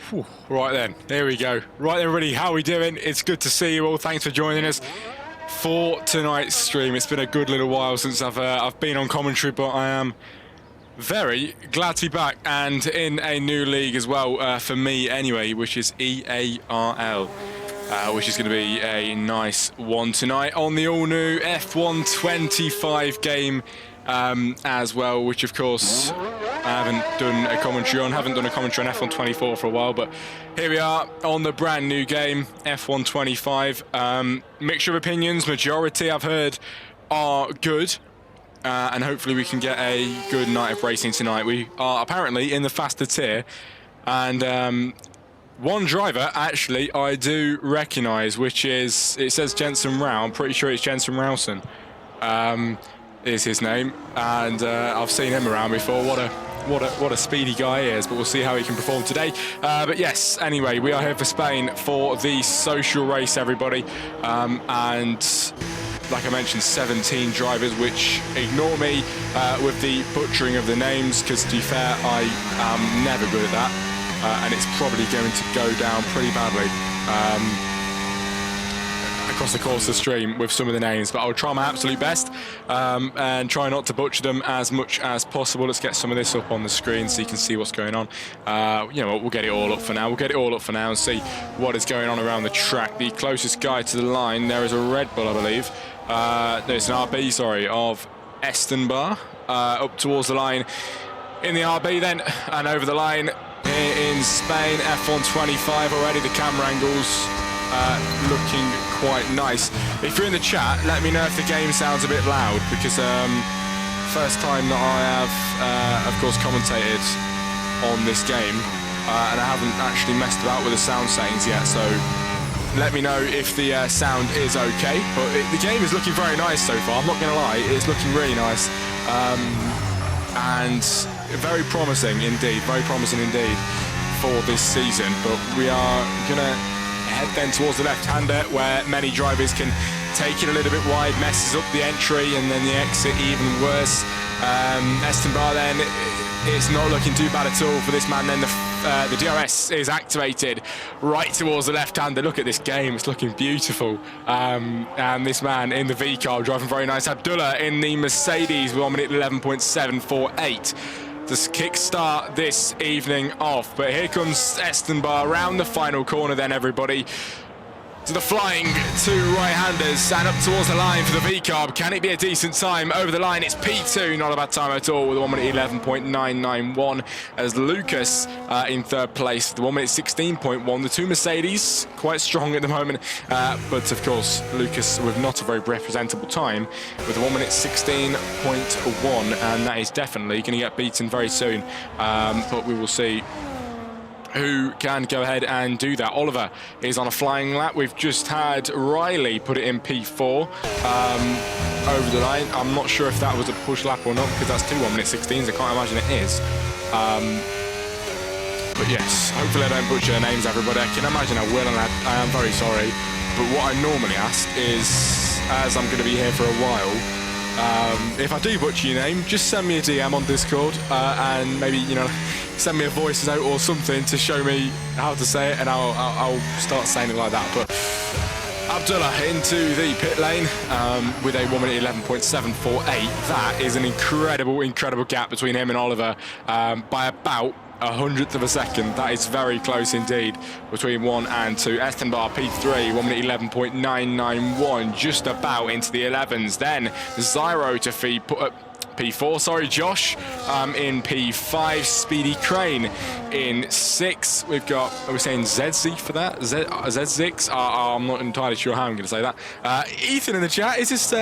Whew. Right then, there we go. Right then, everybody, how are we doing? It's good to see you all. Thanks for joining us for tonight's stream. It's been a good little while since I've been on commentary, but I am very glad to be back and in a new league as well, for me anyway, which is EARL, which is going to be a nice one tonight on the all-new F1 25 game as well, which of course I haven't done a commentary on. Haven't done a commentary on F1 24 for a while, but here we are on the brand new game, F1 25. Mixture of opinions, majority I've heard are good. And hopefully we can get a good night of racing tonight. We are apparently in the faster tier, and one driver actually I do recognise, which is, it says Jensen Rao. I'm pretty sure it's Jensen Rowson is his name, and I've seen him around before. What a speedy guy he is, but we'll see how he can perform today. But yes, anyway, we are here for Spain for the social race, everybody, and like I mentioned, 17 drivers, which ignore me with the butchering of the names, because to be fair, I am never good at that, and it's probably going to go down pretty badly across the course of the stream with some of the names, but I'll try my absolute best and try not to butcher them as much as possible. Let's get some of this up on the screen so you can see what's going on. You know what, we'll get it all up for now. We'll get it all up for now and see what is going on around the track. The closest guy to the line, there is a Red Bull, I believe. There's an RB, sorry, of Estenbar up towards the line in the RB then, and over the line here in Spain, F1 25 already. The camera angles looking quite nice. If you're in the chat, let me know if the game sounds a bit loud, because first time that I have, of course, commentated on this game, and I haven't actually messed about with the sound settings yet, so let me know if the sound is okay. But the game is looking very nice so far, I'm not going to lie. It's looking really nice, and very promising indeed for this season. But we are going to head then towards the left-hander, where many drivers can take it a little bit wide, messes up the entry and then the exit even worse. Estenbar then, it's not looking too bad at all for this man. Then the DRS is activated right towards the left-hander. Look at this game, it's looking beautiful. And this man in the V car driving very nice. Abdullah in the Mercedes with 1 minute 11.748 to kickstart this evening off. But here comes Estenbar around the final corner then, everybody. To the flying two right-handers and up towards the line for the V-Carb. Can it be a decent time? Over the line, it's P2, not a bad time at all, with 1 minute 11.991, as Lucas in third place, the 1 minute 16.1. The two Mercedes, quite strong at the moment, but of course, Lucas with not a very representable time, with 1 minute 16.1, and that is definitely going to get beaten very soon, but we will see who can go ahead and do that. Oliver is on a flying lap. We've just had Riley put it in P4 over the line. I'm not sure if that was a push lap or not, because that's 2 1 minute 16s. I can't imagine it is. But yes, hopefully I don't butcher their names, everybody. I can imagine I will, and I am very sorry. But what I normally ask is, as I'm going to be here for a while, if I do butcher your name, just send me a DM on Discord, and maybe, you know, send me a voice note or something to show me how to say it, and I'll start saying it like that. But Abdullah into the pit lane with a 1 minute 11.748. That is an incredible gap between him and Oliver, by about 100th of a second. That is very close indeed between 1 and 2. Estenbar P3, 1 minute 11.991, just about into the 11s. Then Zyro to P4, sorry, Josh in P5, Speedy Crane in 6. We've got, are we saying ZZ for that? Z6? I'm not entirely sure how I'm going to say that. Ethan in the chat, is this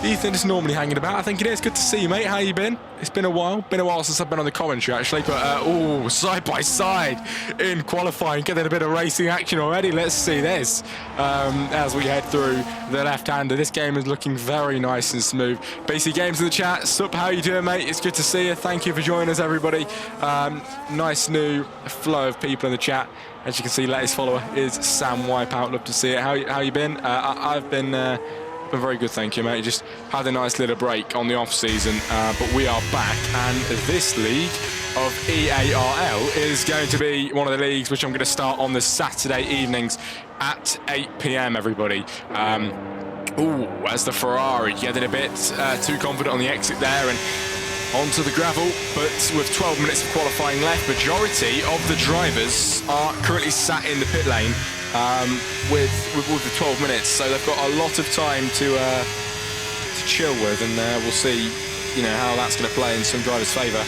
Ethan is normally hanging about? I think it is. Good to see you, mate. How you been? It's been a while. Been a while since I've been on the commentary, actually. But, oh, side by side in qualifying. Getting a bit of racing action already. Let's see this as we head through the left-hander. This game is looking very nice and smooth. BC Games in the chat. Sup, how you doing, mate? It's good to see you. Thank you for joining us, everybody. Nice new flow of people in the chat. As you can see, latest follower is Sam Wipeout. Love to see it. How you been? I've been very good, thank you, mate. Just had a nice little break on the off season, but we are back, and this league of EARL is going to be one of the leagues which I'm going to start on the Saturday evenings at 8 p.m. everybody. As the Ferrari getting a bit too confident on the exit there and onto the gravel, but with 12 minutes of qualifying left, majority of the drivers are currently sat in the pit lane with the 12 minutes, so they've got a lot of time to chill with, and we'll see, you know, how that's going to play in some drivers' favour.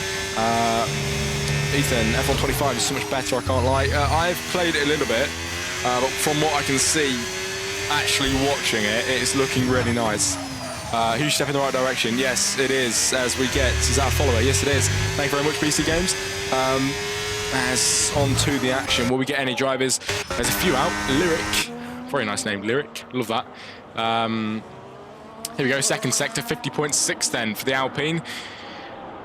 Ethan, F1 25 is so much better, I can't lie. I've played it a little bit, but from what I can see, actually watching it, it's looking really nice. Huge step in the right direction. Yes, it is, as we get, is that a follower? Yes, it is. Thank you very much, BC Games. As on to the action, will we get any drivers? There's a few out. Lyric, very nice name, Lyric, love that. Here we go, second sector, 50.6 then for the Alpine.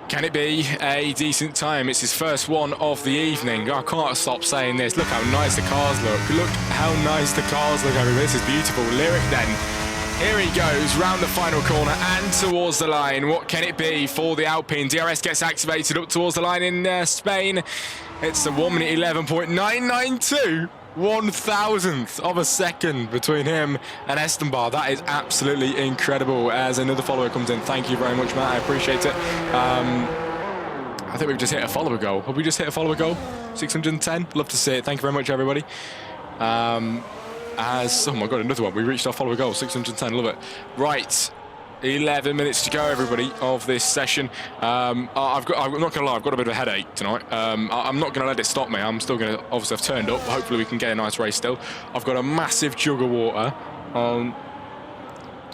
Can it be a decent time? It's his first one of the evening. I can't stop saying this. Look how nice the cars look. Look how nice the cars look over this. Is beautiful. Lyric then. Here he goes, round the final corner and towards the line. What can it be for the Alpine? DRS gets activated up towards the line in Spain. It's a 1 minute 11.992. 1,000th of a second between him and Esteban. That is absolutely incredible. As another follower comes in. Thank you very much, Matt. I appreciate it. I think we've just hit a follower goal. Have we just hit a follower goal? 610. Love to see it. Thank you very much, everybody. Oh my god, another one. We reached our follower goal, 610. Love it. Right, 11 minutes to go, everybody, of this session. I'm not gonna lie, I've got a bit of a headache tonight. I'm not gonna let it stop me. I'm still gonna, obviously I've turned up. Hopefully we can get a nice race still. I've got a massive jug of water.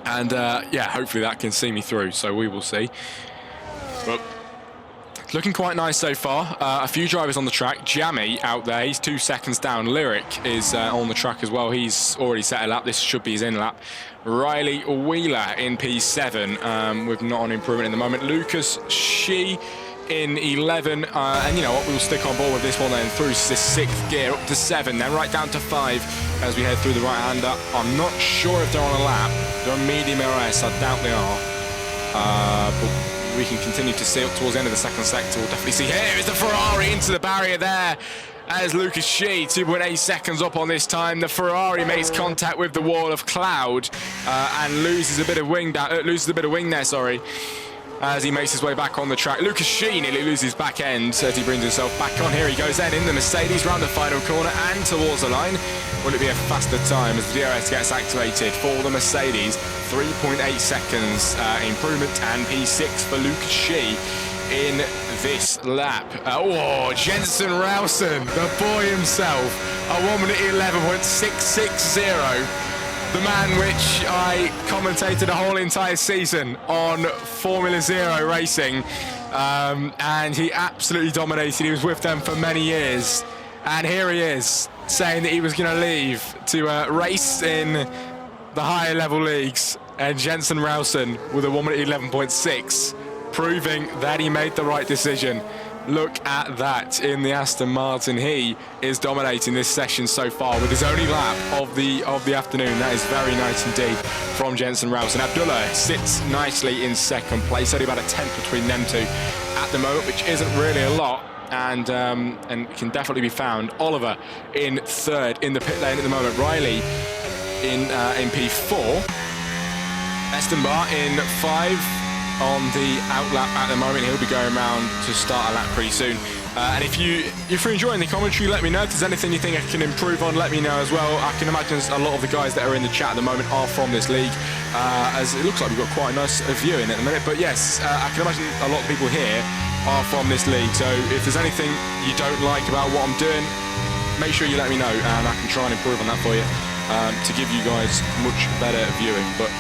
Yeah, hopefully that can see me through, so we will see. But looking quite nice so far. A few drivers on the track. Jammy out there, he's 2 seconds down. Lyric is on the track as well. He's already set a lap. This should be his in lap. Riley Wheeler in P7 with not an improvement in the moment. Lucas Shee in 11. And you know what, we'll stick on board with this one then through the 6th gear up to 7, then right down to 5 as we head through the right-hander. I'm not sure if they're on a lap. They're on medium RS. I doubt they are. But we can continue to see up towards the end of the second sector. We'll definitely see. Here is the Ferrari into the barrier there as Lucas Shee, 2.8 seconds up on this time. The Ferrari makes contact with the wall of cloud and loses a bit of wing there, sorry, as he makes his way back on the track. Lucas Shee nearly loses back end as he brings himself back on. Here he goes then in the Mercedes round the final corner and towards the line. Will it be a faster time as the DRS gets activated for the Mercedes? 3.8 seconds improvement, and P6 for Lucas Shee in this lap. Jensen Rowson, the boy himself, a 1 minute 11.660. The man which I commentated a whole entire season on Formula Zero racing, and he absolutely dominated. He was with them for many years, and here he is saying that he was going to leave to race in the higher level leagues, and Jensen Rowson with a 1 minute 11.6, proving that he made the right decision. Look at that in the Aston Martin. He is dominating this session so far with his only lap of the afternoon. That is very nice indeed from Jensen Rowson. Abdullah sits nicely in second place, only about a tenth between them two at the moment, which isn't really a lot, and can definitely be found. Oliver in third in the pit lane at the moment. Riley in P4. Esteban in 5 on the outlap at the moment. He'll be going around to start a lap pretty soon. And if you're enjoying the commentary, let me know. If there's anything you think I can improve on, let me know as well. I can imagine a lot of the guys that are in the chat at the moment are from this league, as it looks like we've got quite a nice viewing at the minute. But yes, I can imagine a lot of people here are from this league. So if there's anything you don't like about what I'm doing, make sure you let me know, and I can try and improve on that for you to give you guys much better viewing. But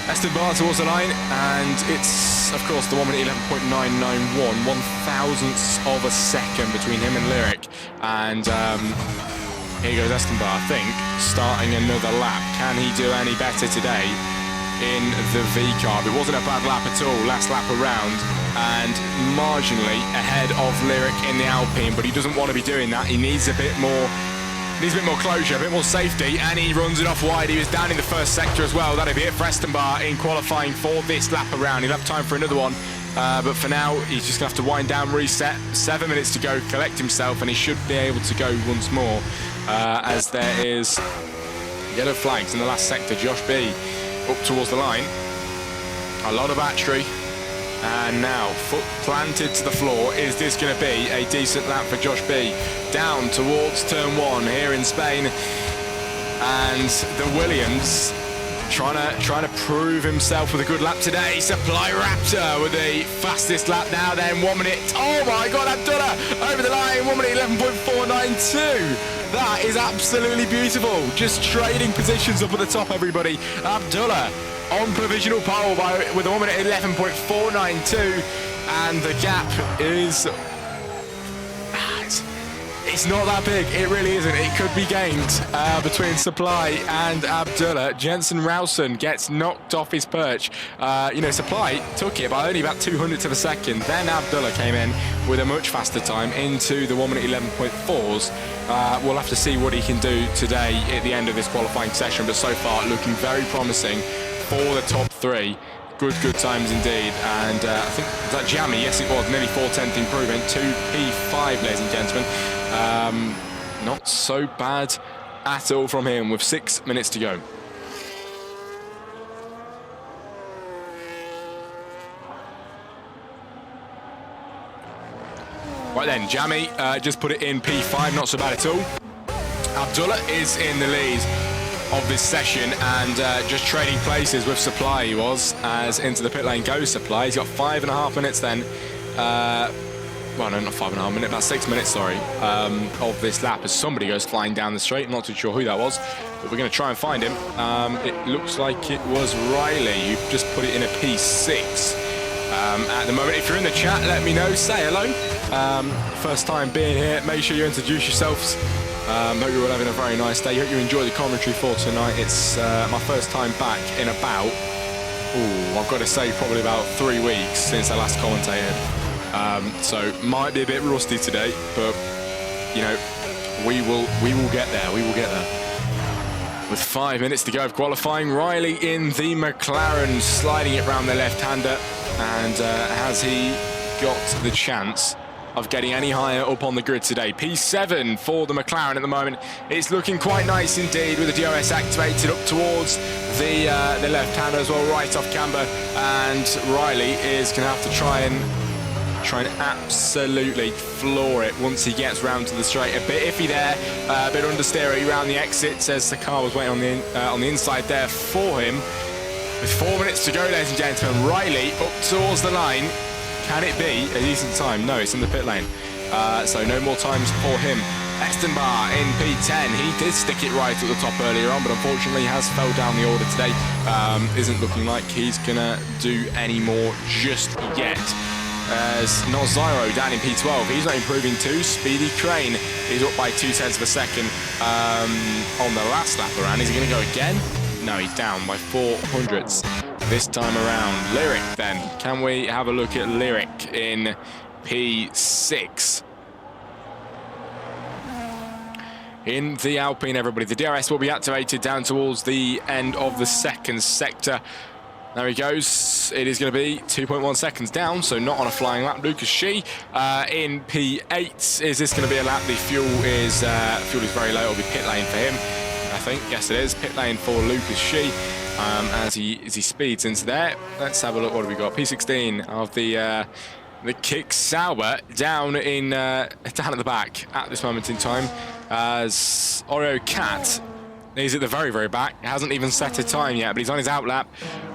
Esteban towards the line, and it's, of course, the 1 minute 11.991, 1,000ths of a second between him and Lyric. And here goes Esteban, I think, starting another lap. Can he do any better today in the V-Carb? It wasn't a bad lap at all, last lap around, and marginally ahead of Lyric in the Alpine, but he doesn't want to be doing that. He needs a bit more closure, a bit more safety, and he runs it off wide. He was down in the first sector as well. That'll be it for Esteban in qualifying for this lap around. He'll have time for another one But for now, he's just going to have to wind down, reset. 7 minutes to go, collect himself, and he should be able to go once more. As there is yellow flags in the last sector. Josh B up towards the line. A lot of battery. And now, foot planted to the floor. Is this going to be a decent lap for Josh B? Down towards turn 1 here in Spain. And the Williams trying to prove himself with a good lap today. Supply Raptor with the fastest lap now then. 1 minute. Oh my God, Abdullah over the line. 1 minute 11.492. That is absolutely beautiful. Just trading positions up at the top, everybody. Abdullah on provisional pole with a 1 minute 11.492, and the gap is it's not that big. It really isn't. It could be gained between Supply and Abdullah. Jensen Rowson gets knocked off his perch. Supply took it by only about 200th of a second. Then Abdullah came in with a much faster time into the 1 minute 11.4s. We'll have to see what he can do today at the end of this qualifying session, but so far looking very promising for the top 3. Good times indeed. And I think, was that Jammy? Yes, it was. Nearly 4/10th improvement. 2P5, ladies and gentlemen. Not so bad at all from him with 6 minutes to go. Right then, Jammy just put it in P5, not so bad at all. Abdullah is in the lead of this session and just trading places with Supply. He was, as into the pit lane goes Supply. He's got 5.5 minutes then. Well, no, not 5.5 minutes, about 6 minutes, sorry, of this lap as somebody goes flying down the straight. I'm not too sure who that was, but we're going to try and find him. It looks like it was Riley who just put it in a P6. At the moment, if you're in the chat, let me know, say hello. First time being here, make sure you introduce yourselves. Hope you're all having a very nice day. Hope you enjoy the commentary for tonight. It's my first time back in about, I've got to say, probably about 3 weeks since I last commentated. So might be a bit rusty today, but we will get there. We will get there. With 5 minutes to go of qualifying, Riley in the McLaren sliding it round the left-hander, and has he got the chance of getting any higher up on the grid today? P7 for the McLaren at the moment. It's looking quite nice indeed with the DRS activated up towards the left-hander as well, right off camber, and Riley is going to have to try and absolutely floor it once he gets round to the straight. A bit iffy there, a bit understeery around the exits as the car was waiting on the inside there for him. With 4 minutes to go, ladies and gentlemen, Riley up towards the line. Can it be a decent time? No, it's in the pit lane. So no more times for him. Estenbar in P10. He did stick it right at the top earlier on, but unfortunately has fell down the order today. Isn't looking like he's going to do any more just yet. As not Zyro down in P12. He's not improving too. Speedy Crane is up by 0.2 of a second on the last lap around. Is he going to go again? No, he's down by 400ths this time around. Lyric then. Can we have a look at Lyric in P6? In the Alpine, everybody. The DRS will be activated down towards the end of the second sector. There he goes. It is going to be 2.1 seconds down, so not on a flying lap. Lucas Shee in P8. Is this going to be a lap? The fuel is very low. It'll be pit lane for him, I think. Yes, it is. Pit lane for Lucas Shee as he speeds into there. Let's have a look. What have we got? P16 of the Kick Sauber down at the back at this moment in time, as Oreo Cat. He's at the very, very back. Hasn't even set a time yet, but he's on his out lap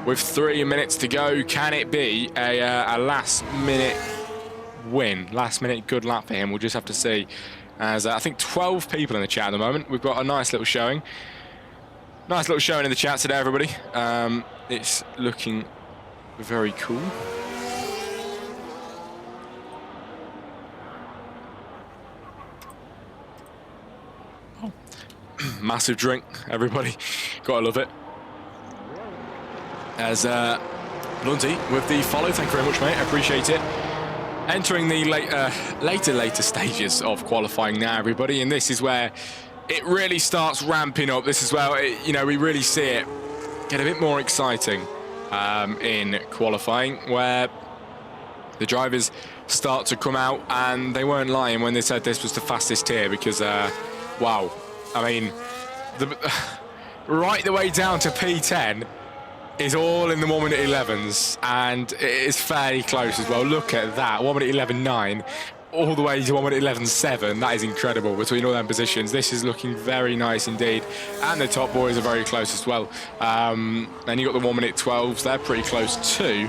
with 3 minutes to go. Can it be a last-minute win? Last-minute good lap for him? We'll just have to see. As I think 12 people in the chat at the moment. We've got a nice little showing. Nice little showing in the chat today, everybody. It's looking very cool. Massive drink, everybody. Gotta love it. As Blunty with the follow. Thank you very much, mate. I appreciate it. Entering the later stages of qualifying now, everybody, and this is where it really starts ramping up. This is where we really see it get a bit more exciting in qualifying, where the drivers start to come out, and they weren't lying when they said this was the fastest tier, because, wow. I mean, right the way down to P10 is all in the 1 minute 11s, and it is fairly close as well. Look at that, 1 minute 11.9. All the way to 1 minute 11.7. That is incredible between all them positions. This is looking very nice indeed. And the top boys are very close as well. And you've got the 1 minute 12s. They're pretty close too.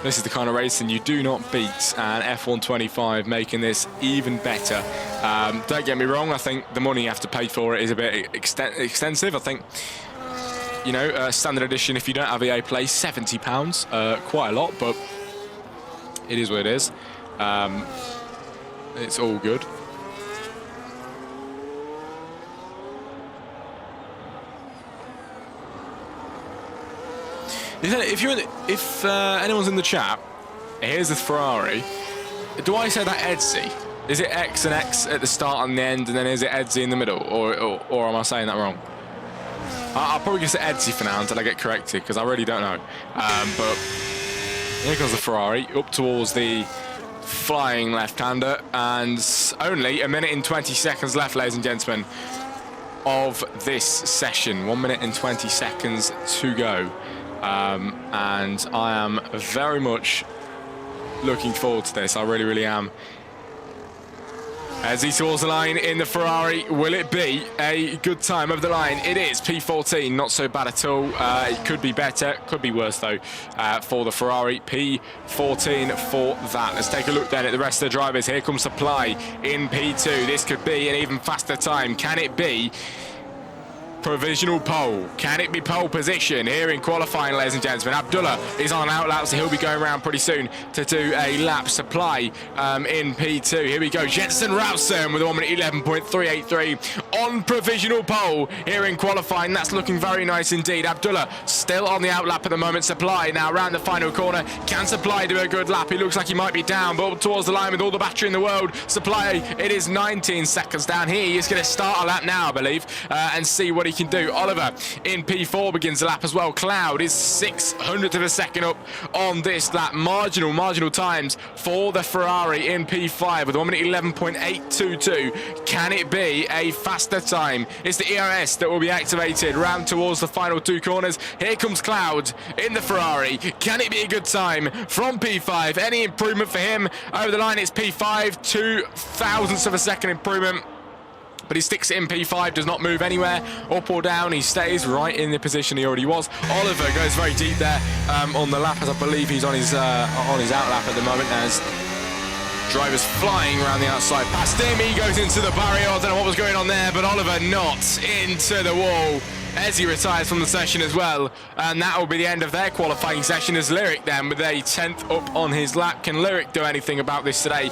This is the kind of racing you do not beat. And F125 making this even better. Don't get me wrong. I think the money you have to pay for it is a bit extensive. I think, you know, standard edition, if you don't have EA Play, £70. Quite a lot, but it is what it is. It's all good. If anyone's in the chat, here's the Ferrari. Do I say that Edsy? Is it X and X at the start and the end, and then is it Edsy in the middle, or am I saying that wrong? I'll probably just say Edsy for now until I get corrected, because I really don't know. But here comes the Ferrari up towards the flying left-hander, and only 1 minute and 20 seconds left, ladies and gentlemen, of this session. 1 minute and 20 seconds to go, and I am very much looking forward to this. I really am. As he towards the line in the Ferrari, will it be a good time over the line? It is. P14, not so bad at all. It could be better, could be worse though, for the Ferrari. P14 for that. Let's take a look then at the rest of the drivers. Here comes Supply in P2. This could be an even faster time. Can it be provisional pole? Can it be pole position here in qualifying, ladies and gentlemen? Abdullah is on an out lap, so he'll be going around pretty soon to do a lap. Supply in P2. Here we go. Jensen Rowson with a 1 minute 11.383 on provisional pole here in qualifying. That's looking very nice indeed. Abdullah still on the out lap at the moment. Supply now around the final corner. Can Supply do a good lap? He looks like he might be down, but towards the line with all the battery in the world. Supply, it is 19 seconds down here. He's going to start a lap now, I believe, and see what he can do. Oliver in P4 begins the lap as well. Cloud is 600th of a second up on this lap. Marginal times for the Ferrari in P5 with 1 minute 11.822. Can it be a faster time? It's the ERS that will be activated round towards the final two corners. Here comes Cloud in the Ferrari. Can it be a good time from P5? Any improvement for him over the line? It's P5, 2 thousandths of a second improvement. But he sticks it in P5, does not move anywhere, up or down. He stays right in the position he already was. Oliver goes very deep there on the lap, as I believe he's on his out lap at the moment, as drivers flying around the outside past him. He goes into the barrier. I don't know what was going on there, but Oliver not into the wall as he retires from the session as well. And that will be the end of their qualifying session, as Lyric then with a 10th up on his lap. Can Lyric do anything about this today?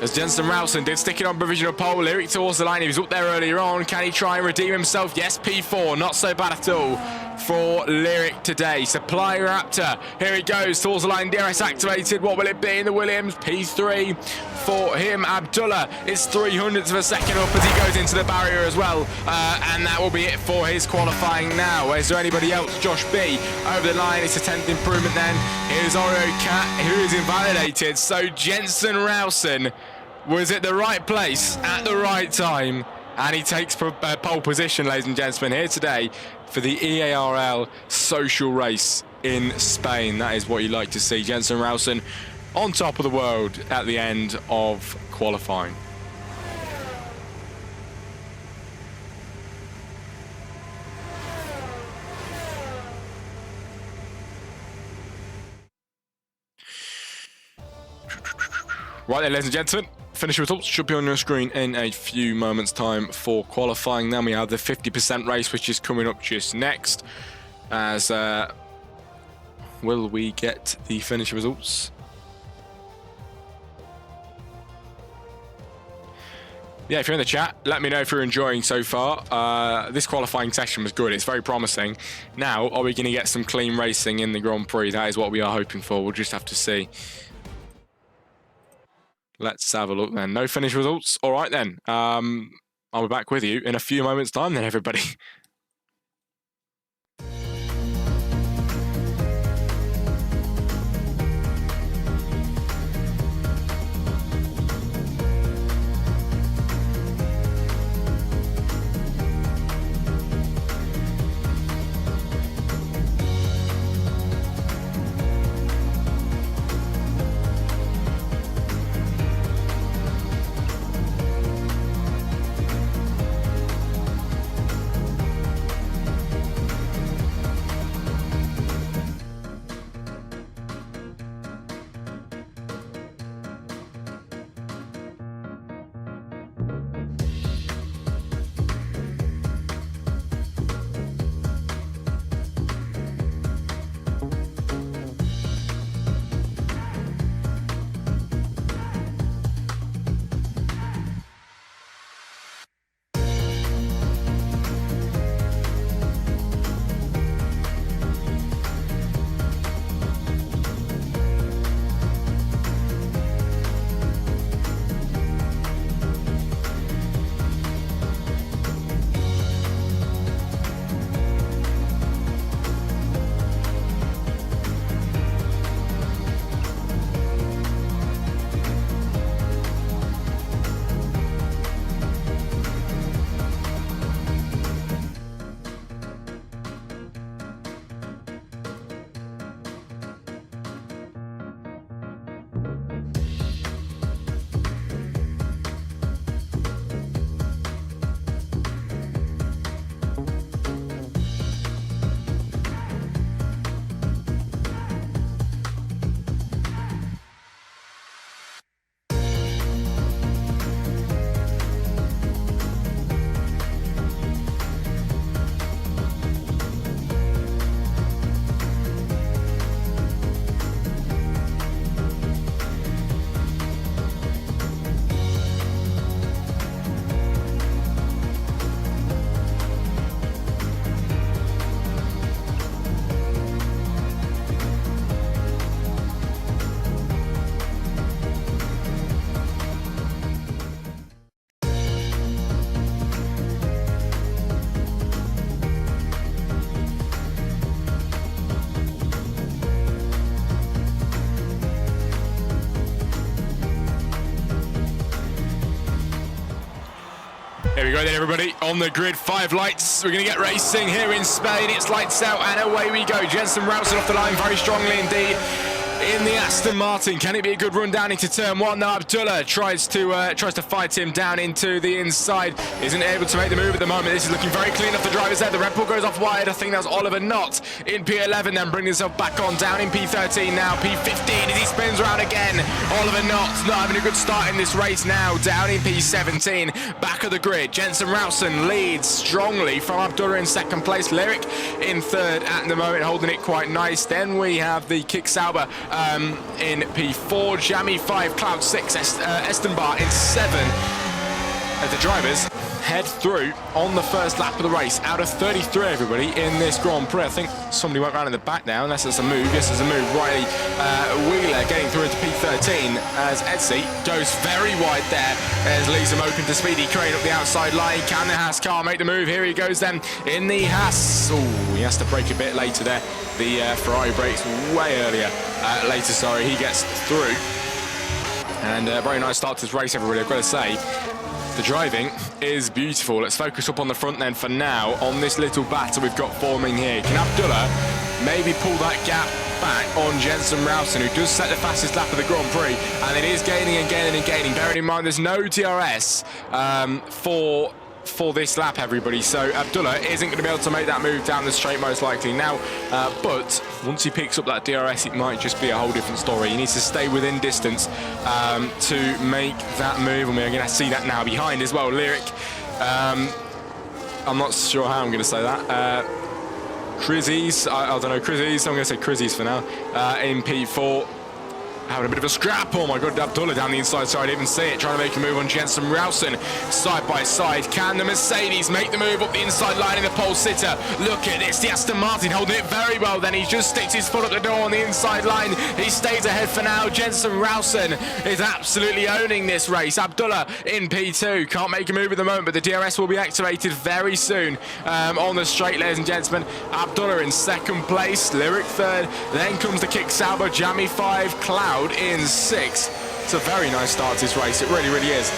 As Jensen Rowson did stick it on provisional pole. Lyric towards the line. He was up there earlier on. Can he try and redeem himself? Yes, P4. Not so bad at all for Lyric today. Supply Raptor. Here he goes towards the line. DRS activated. What will it be in the Williams? P3 for him. Abdullah is 300ths of a second up as he goes into the barrier as well. And that will be it for his qualifying now. Is there anybody else? Josh B over the line. It's a 10th improvement then. Here's Oreo Cat, who is invalidated. So Jensen Rowson was at the right place at the right time, and he takes pole position, ladies and gentlemen, here today for the EARL social race in Spain. That is what you like to see. Jensen Rowson on top of the world at the end of qualifying. Right then, ladies and gentlemen, finish results should be on your screen in a few moments' time for qualifying. Then we have the 50% race, which is coming up just next. As will we get the finish results? Yeah, if you're in the chat, let me know if you're enjoying so far. This qualifying session was good. It's very promising. Now, are we going to get some clean racing in the Grand Prix? That is what we are hoping for. We'll just have to see. Let's have a look then. No finish results. All right then. I'll be back with you in a few moments' time then, everybody. go then, everybody. On the grid, 5 lights. We're going to get racing here in Spain. It's lights out and away we go. Jensen Rowson off the line very strongly indeed. In the Aston Martin, can it be a good run down into turn 1? Now Abdullah tries to fight him down into the inside. Isn't able to make the move at the moment. This is looking very clean off the driver's head. The Red Bull goes off wide. I think that was Oliver Knott in P11, then bringing himself back on down in P13 now. P15 as he spins around again. Oliver Knott not having a good start in this race now. Down in P17, back of the grid. Jensen Rowson leads strongly from Abdullah in second place. Lyric in third at the moment, holding it quite nice. Then we have the Kick Sauber in P4, Jamie 5, Cloud 6, Estenbar in 7. As the drivers head through on the first lap of the race, out of 33 everybody in this Grand Prix. I think somebody went round in the back now, unless there's a move. Yes, there's a move. Riley Wheeler getting through into P13 as Edsy goes very wide there as leaves him open to Speedy Crane up the outside line. Can the Haas car make the move? Here he goes then in the Haas. Oh, he has to brake a bit later there. The Ferrari brakes way earlier. Later, sorry, he gets through. And very nice start to this race, everybody, I've got to say. The driving is beautiful. Let's focus up on the front then for now on this little battle we've got forming here. Can Abdullah maybe pull that gap back on Jensen Rowson, who does set the fastest lap of the Grand Prix, and it is gaining and gaining and gaining. Bearing in mind there's no DRS for this lap, everybody, so Abdullah isn't going to be able to make that move down the straight most likely now, but once he picks up that DRS it might just be a whole different story. He needs to stay within distance to make that move, and we're going to see that now behind as well. Lyric, I'm not sure how I'm going to say that. Crizzies, I don't know, Crizzies, I'm going to say Crizzies for now, in P4. Having a bit of a scrap. Oh my god, Abdullah down the inside side, I didn't even see it. Trying to make a move on Jensen Rowson. Side by side. Can the Mercedes make the move up the inside line in the pole sitter? Look at this. The Aston Martin holding it very well then. He just sticks his foot up the door on the inside line. He stays ahead for now. Jensen Rowson is absolutely owning this race. Abdullah in P2. Can't make a move at the moment, but the DRS will be activated very soon on the straight, ladies and gentlemen. Abdullah in second place. Lyric third. Then comes the Kick Sauber. Jamie 5. Cloud in 6. It's a very nice start to this race, it really, really is,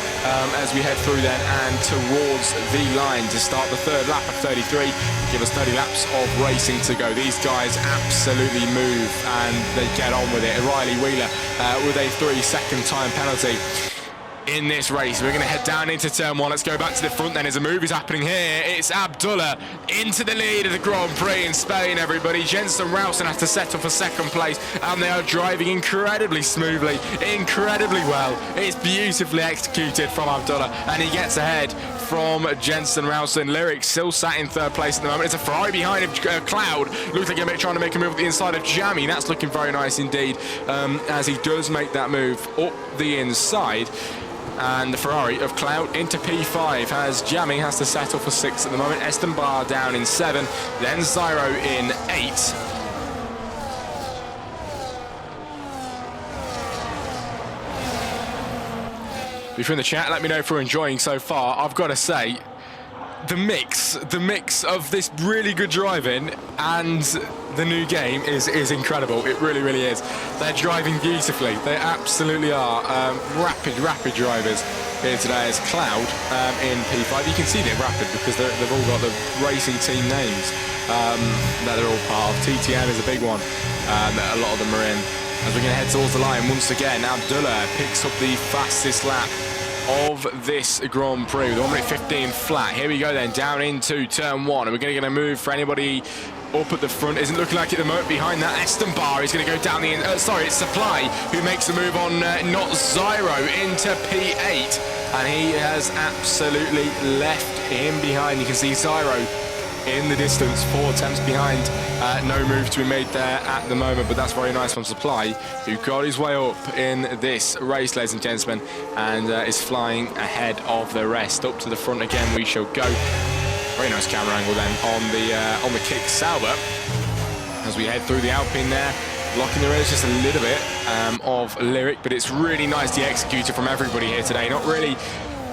as we head through then and towards the line to start the third lap of 33. Give us 30 laps of racing to go. These guys absolutely move and they get on with it. Riley Wheeler with a 3-second time penalty in this race. We're going to head down into turn 1. Let's go back to the front then as a move is happening here. It's Abdullah into the lead of the Grand Prix in Spain, everybody. Jensen Rowson has to settle for second place, and they are driving incredibly smoothly, incredibly well. It's beautifully executed from Abdullah, and he gets ahead from Jensen Rowson. Lyric still sat in third place at the moment. It's a Ferrari behind him. Cloud looks like he's trying to make a move at the inside of Jamie. That's looking very nice indeed, as he does make that move up the inside. And the Ferrari of Cloud into P5 as Jamie has to settle for 6 at the moment. Estenbar down in 7, then Zyro in 8. If you're in the chat, let me know if we're enjoying so far. I've got to say, the mix of this really good driving and the new game is incredible. It really, really is. They're driving beautifully. They absolutely are. Rapid drivers here today as Cloud in P5. You can see they're rapid because they've all got the racing team names that they're all part of. TTN is a big one that a lot of them are in. As we're going to head towards the line once again, Abdullah picks up the fastest lap of this Grand Prix with 1 minute 15 flat. Here we go then, down into turn 1, and we're going to get a move for anybody up at the front. Isn't looking like it at the moment. Behind that, Estenbar is going to go down the sorry, it's Supply who makes the move on not Zyro into P8, and he has absolutely left him behind. You can see Zyro in the distance, 4 attempts behind. No move to be made there at the moment, but that's very nice from Supply, who got his way up in this race, ladies and gentlemen, and is flying ahead of the rest. Up to the front again we shall go. Very nice camera angle then on the Kick Sauber as we head through the Alpine there. Blocking the rails just a little bit of Lyric, but it's really nicely executed from everybody here today. Not really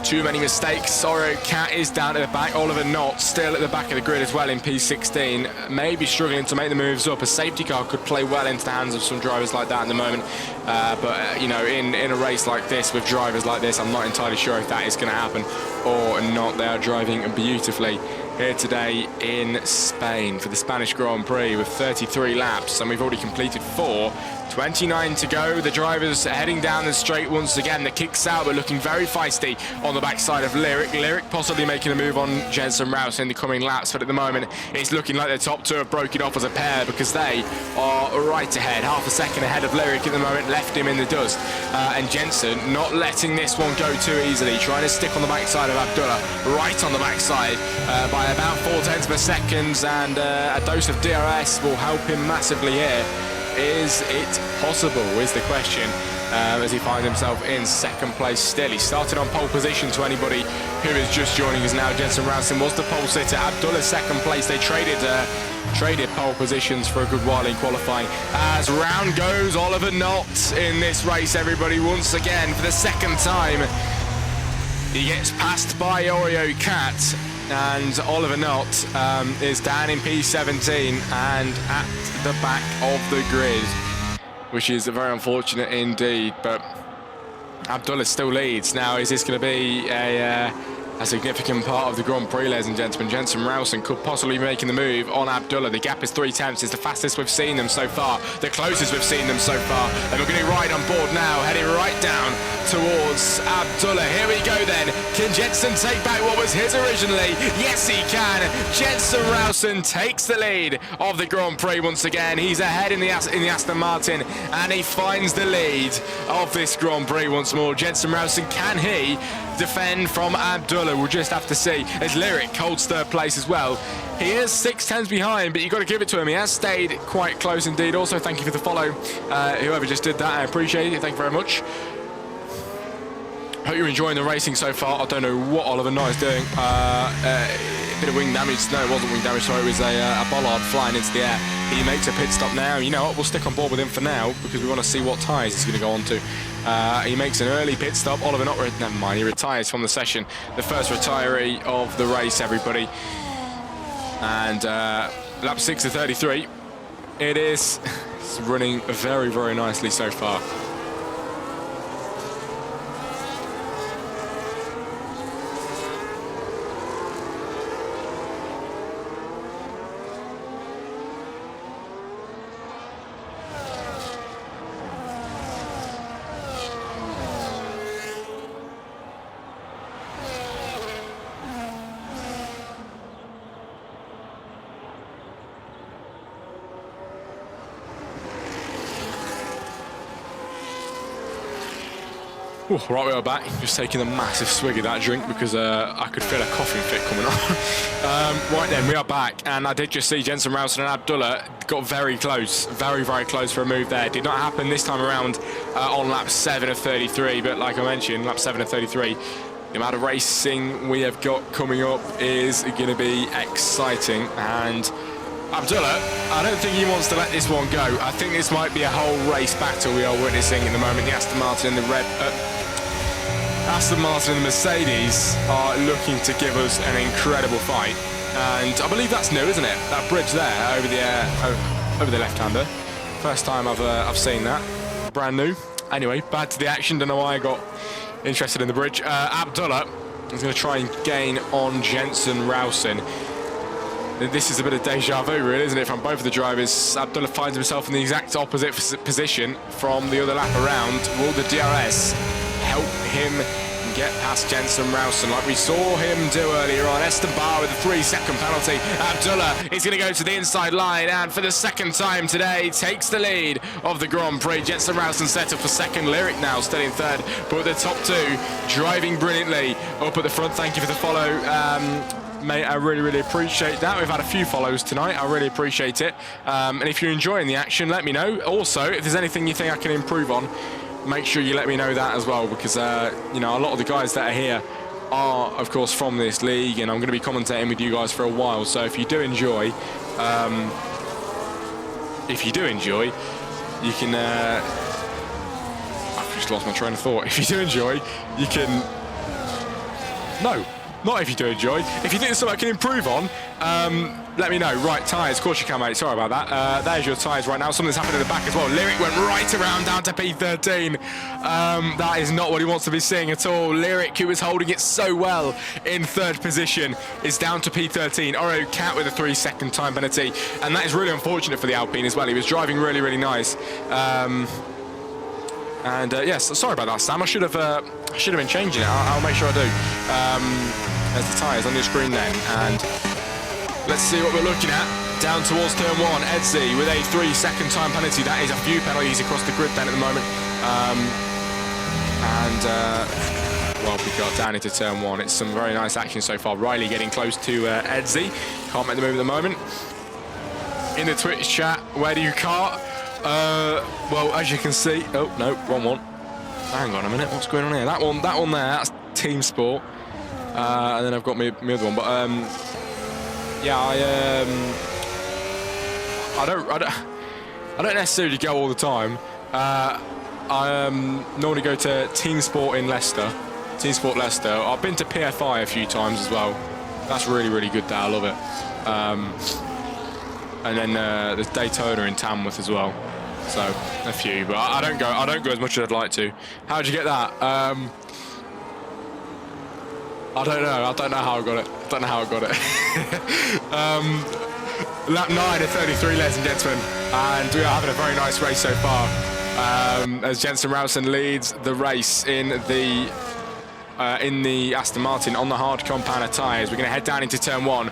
Too many mistakes. Sorrow Cat is down at the back. Oliver Knott still at the back of the grid as well in P16. Maybe struggling to make the moves up. A safety car could play well into the hands of some drivers like that at the moment. But you know, in a race like this with drivers like this, I'm not entirely sure if that is going to happen or not. They are driving beautifully here today in Spain for the Spanish Grand Prix with 33 laps, and we've already completed 4. 29 to go. The drivers heading down the straight once again. The kicks out, but looking very feisty on the backside of Lyric. Lyric possibly making a move on Jensen Rouse in the coming laps, but at the moment it's looking like the top two have broken off as a pair because they are right ahead. Half a second ahead of Lyric at the moment, left him in the dust. And Jensen not letting this one go too easily, trying to stick on the backside of Abdullah, right on the backside by about 0.4 of a second, and a dose of DRS will help him massively here. Is it possible, is the question, as he finds himself in second place still. He started on pole position. To anybody who is just joining us now, Jensen Rowson was the pole sitter. Abdullah second place. They traded pole positions for a good while in qualifying. As round goes Oliver Knott in this race, everybody, once again for the second time. He gets passed by Oreo Cat, and Oliver Knott is down in P17 and at the back of the grid, which is very unfortunate indeed. But Abdullah still leads. Now, is this going to be a significant part of the Grand Prix, ladies and gentlemen? Jensen Rowson could possibly be making the move on Abdullah. The gap is 0.3. It's the fastest we've seen them so far, the closest we've seen them so far. And we're going to ride on board now, heading right down towards Abdullah. Here we go then. Can Jensen take back what was his originally? Yes, he can. Jensen Rowson takes the lead of the Grand Prix once again. He's ahead in the Aston Martin, and he finds the lead of this Grand Prix once more. Jensen Rowson, can he defend from Abdullah? We'll just have to see, as Lyric holds third place as well. He is 0.6 behind, but you've got to give it to him. He has stayed quite close indeed. Also, thank you for the follow, whoever just did that. I appreciate it. Thank you very much. Hope you're enjoying the racing so far. I don't know what Oliver Knott is doing. A bit of wing damage. No, it wasn't wing damage, sorry. It was a bollard flying into the air. He makes a pit stop now. You know what? We'll stick on board with him for now because we want to see what tyres he's going to go on to. He makes an early pit stop. Oliver Knott, never mind, he retires from the session. The first retiree of the race, everybody. And lap 6 to 33. It is it's running very, very nicely so far. Ooh, right, we are back. Just taking a massive swig of that drink because I could feel a coughing fit coming on. Right then, we are back, and I did just see Jensen Rowson and Abdullah got very close, very, very close for a move there. Did not happen this time around on lap 7 of 33, but like I mentioned, lap 7 of 33, the amount of racing we have got coming up is going to be exciting. And Abdullah, I don't think he wants to let this one go. I think this might be a whole race battle we are witnessing at the moment. The Aston Martin and the Aston Martin and the Mercedes are looking to give us an incredible fight. And I believe that's new, isn't it? That bridge there over the left-hander. First time I've seen that. Brand new. Anyway, back to the action. Don't know why I got interested in the bridge. Abdullah is going to try and gain on Jensen Rowson. This is a bit of deja vu, really, isn't it, from both of the drivers? Abdullah finds himself in the exact opposite position from the other lap around. Will the DRS help him get past Jensen Rowson like we saw him do earlier on? Esteban with a 3-second penalty. Abdullah is going to go to the inside line, and for the second time today takes the lead of the Grand Prix. Jensen Rowson set up for second. Lyric now still in third, but the top two driving brilliantly up at the front. Thank you for the follow, mate, I really, really appreciate that. We've had a few follows tonight. I really appreciate it. And if you're enjoying the action, let me know. Also, if there's anything you think I can improve on, make sure you let me know that as well, because, you know, a lot of the guys that are here are, of course, from this league, and I'm going to be commentating with you guys for a while. So if you do enjoy, you can... I've just lost my train of thought. If you do enjoy, you can No, not if you do enjoy. If you think there's something I can improve on, let me know. Right, tyres, of course you can, mate. Sorry about that. There's your tyres right now. Something's happened in the back as well. Lyric went right around down to P13. That is not what he wants to be seeing at all. Lyric, who was holding it so well in third position, is down to P13. Oreo Cat with a 3-second time penalty. And that is really unfortunate for the Alpine as well. He was driving really, really nice. Yes, sorry about that, Sam. I should have been changing it. I'll make sure I do. There's the tyres on your screen then, and let's see what we're looking at. Down towards turn 1, Edsy with a 3-second time penalty. That is a few penalties across the grid then at the moment. Well, we got down into turn 1. It's some very nice action so far. Riley getting close to Edsy. Can't make the move at the moment. In the Twitch chat, where do you kart? Well, as you can see, oh no, wrong one. Hang on a minute, what's going on here? That one there, that's Team Sport. And then I've got my other one, but yeah, I don't necessarily go all the time. I normally go to Team Sport in Leicester, Team Sport Leicester. I've been to PFI a few times as well. That's really, really good there. I love it. And then there's Daytona in Tamworth as well. So a few, but I don't go as much as I'd like to. How'd you get that? I don't know how I got it. Lap 9 at 33, ladies and gentlemen, and we are having a very nice race so far. As Jensen Rowson leads the race in the Aston Martin on the hard compounder tyres. We're going to head down into turn 1.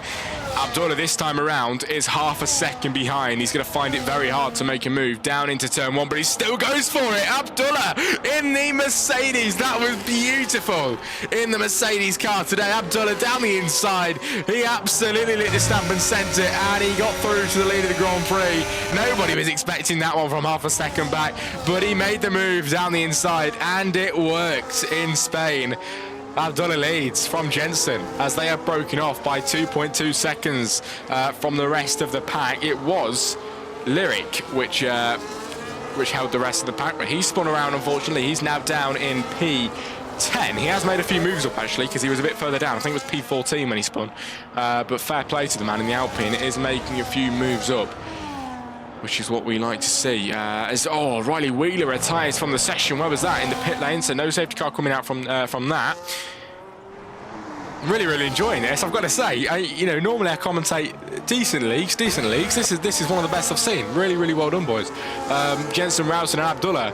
Abdullah this time around is half a second behind. He's going to find it very hard to make a move down into turn 1, but he still goes for it. Abdullah in the Mercedes. That was beautiful. In the Mercedes car today. Abdullah down the inside. He absolutely lit the stamp and sent it, and he got through to the lead of the Grand Prix. Nobody was expecting that one from half a second back, but he made the move down the inside, and it worked in Spain. Abdullah leads from Jensen as they have broken off by 2.2 seconds from the rest of the pack. It was Lyric which held the rest of the pack, but he spun around, unfortunately. He's now down in P10. He has made a few moves up, actually, because he was a bit further down. I think it was P14 when he spun. But fair play to the man in the Alpine. It is making a few moves up, which is what we like to see. Riley Wheeler retires from the session. Where was that? In the pit lane, so no safety car coming out from that. Really, really enjoying this, I've got to say. Normally I commentate decent leagues. This is one of the best I've seen. Really, really well done, boys. Jensen Rowson and Abdullah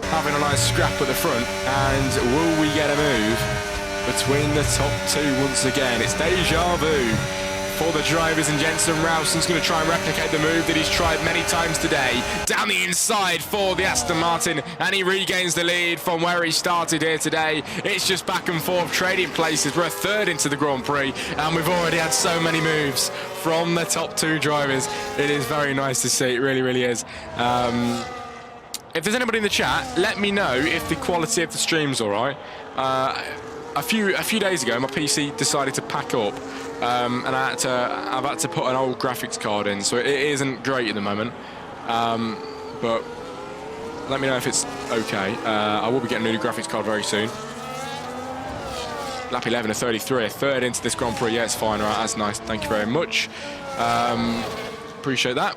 having a nice scrap at the front, and will we get a move between the top two once again? It's deja vu for the drivers, and Jensen Rowson's going to try and replicate the move that he's tried many times today. Down the inside for the Aston Martin, and he regains the lead from where he started here today. It's just back and forth, trading places. We're a third into the Grand Prix, and we've already had so many moves from the top two drivers. It is very nice to see. It really, really is. If there's anybody in the chat, let me know if the quality of the stream's all right. A few days ago, my PC decided to pack up, and I've had to put an old graphics card in, so it isn't great at the moment. But let me know if it's okay. I will be getting a new graphics card very soon. Lap 11 of 33, a third into this Grand Prix. Yeah, it's fine. All right, that's nice. Thank you very much. Appreciate that.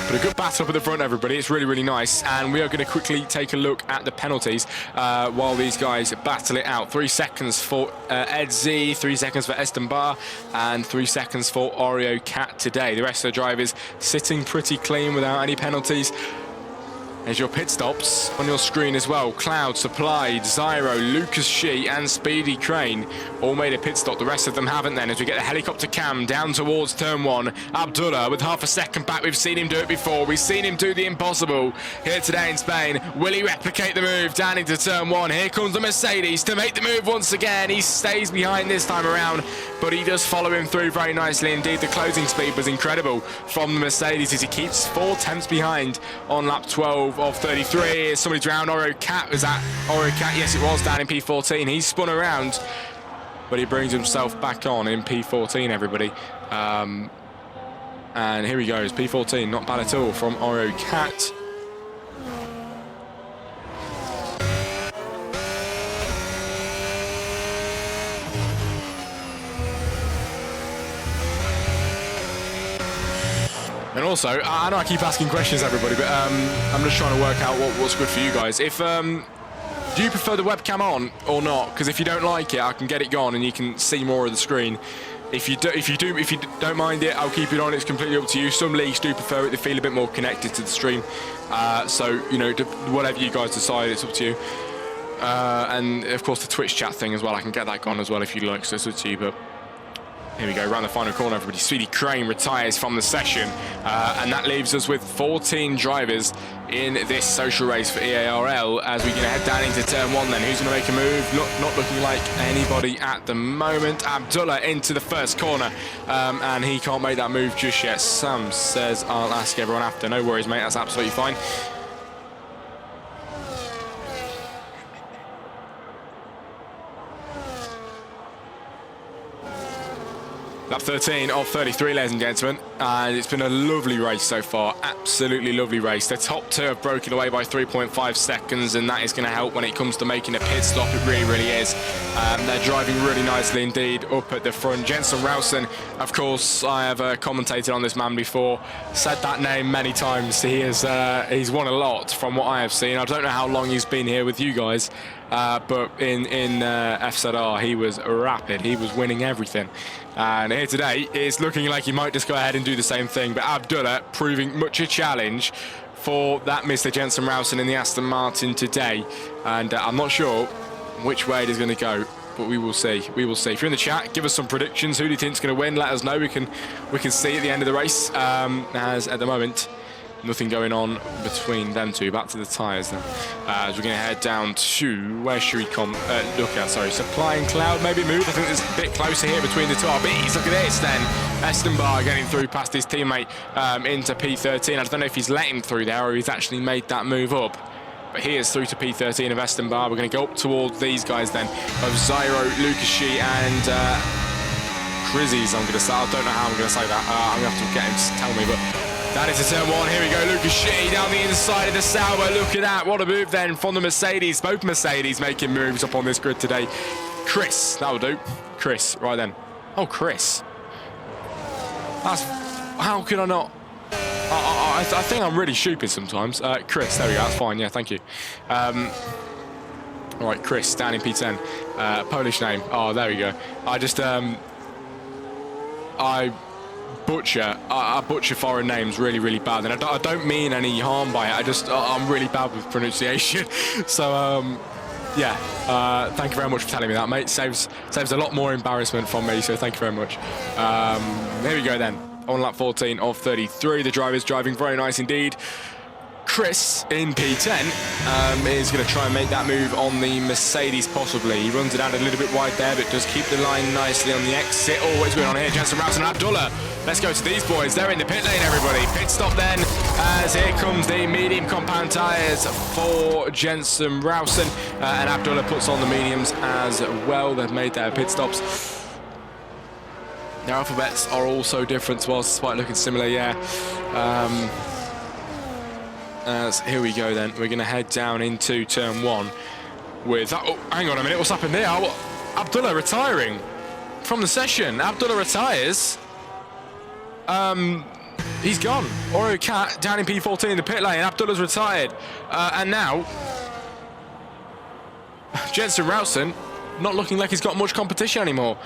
But a good battle up at the front, everybody. It's really, really nice. And we are going to quickly take a look at the penalties while these guys battle it out. 3 seconds for Ed Z, 3 seconds for Eston Bar, and 3 seconds for Oreo Cat today. The rest of the drivers sitting pretty clean without any penalties. There's your pit stops on your screen as well. Cloud, Supplied, Zyro, Lucas Shee and Speedy Crane all made a pit stop. The rest of them haven't then, as we get the helicopter cam down towards turn 1. Abdullah with half a second back. We've seen him do it before. We've seen him do the impossible here today in Spain. Will he replicate the move down into turn 1? Here comes the Mercedes to make the move once again. He stays behind this time around, but he does follow him through very nicely indeed. The closing speed was incredible from the Mercedes as he keeps 4 tenths behind on lap 12 of 33. Somebody's round. Oreo Cat, was that Oreo Cat? Yes, it was, down in P14. He's spun around, but he brings himself back on in P14, everybody. And here he goes, P14, not bad at all from Oreo Cat. And also, I know I keep asking questions, everybody, but I'm just trying to work out what's good for you guys. If do you prefer the webcam on or not? Because if you don't like it, I can get it gone and you can see more of the screen. If you don't mind it, I'll keep it on. It's completely up to you. Some leagues do prefer it; they feel a bit more connected to the stream. So you know, whatever you guys decide, it's up to you. And of course, the Twitch chat thing as well. I can get that gone as well if you'd like. So it's up to you, but. Here we go, around the final corner, everybody. Speedy Crane retires from the session, and that leaves us with 14 drivers in this social race for EARL as we're going to head down into turn 1 then. Who's going to make a move? Not looking like anybody at the moment. Abdullah into the first corner, and he can't make that move just yet. Sam says, I'll ask everyone after. No worries, mate, that's absolutely fine. Lap 13 of 33, ladies and gentlemen, and it's been a lovely race so far. Absolutely lovely race. The top two have broken away by 3.5 seconds, and that is going to help when it comes to making a pit stop. It really, really is. They're driving really nicely indeed up at the front. Jensen Rowson, of course, I have commentated on this man before, said that name many times. He's won a lot from what I have seen. I don't know how long he's been here with you guys, but in FZR, he was rapid. He was winning everything. And here today, it's looking like he might just go ahead and do the same thing. But Abdullah proving much a challenge for that Mr. Jensen Rowson in the Aston Martin today. And I'm not sure which way it is going to go, but we will see. We will see. If you're in the chat, give us some predictions. Who do you think is going to win? Let us know. We can see at the end of the race. As at the moment, nothing going on between them two. Back to the tyres then. As we're going to head down to, where should we look at? Sorry, Supply and Cloud maybe move. I think there's a bit closer here between the two RBs. Look at this then. Estenbar getting through past his teammate into P13. I don't know if he's let him through there or he's actually made that move up. But he is through to P13 of Estenbar. We're going to go up towards these guys then of Zyro, Lukashi and Krizzies. I don't know how I'm going to say that. I'm going to have to get him to tell me, but that is a turn 1. Here we go. Lukashi down the inside of the Sauber. Look at that. What a move then from the Mercedes. Both Mercedes making moves up on this grid today. Chris, that'll do. Chris, right then. Oh, Chris. How could I not? I think I'm really stupid sometimes. Chris, there we go. That's fine. Yeah, thank you. All right, Chris, down in P10. Polish name. Oh, there we go. I butcher foreign names really, really bad, and I don't mean any harm by it. I'm really bad with pronunciation. So yeah, thank you very much for telling me that, mate. Saves a lot more embarrassment from me, so thank you very much. Here we go then, on lap 14 of 33. The driver's driving very nice indeed. Chris in P10 is going to try and make that move on the Mercedes possibly. He runs it out a little bit wide there, but does keep the line nicely on the exit. Oh, what's going on here? Jensen Rowson and Abdullah. Let's go to these boys. They're in the pit lane, everybody. Pit stop then, as here comes the medium compound tyres for Jensen Rowson. And Abdullah puts on the mediums as well. They've made their pit stops. Their alphabets are also different to us, despite looking similar, yeah. Here we go then. We're going to head down into turn 1 with... Oh, hang on a minute. What's happened there? Abdullah retiring from the session. Abdullah retires. He's gone. Oreo Cat down in P14 in the pit lane. Abdullah's retired. And now... Jensen Rowson not looking like he's got much competition anymore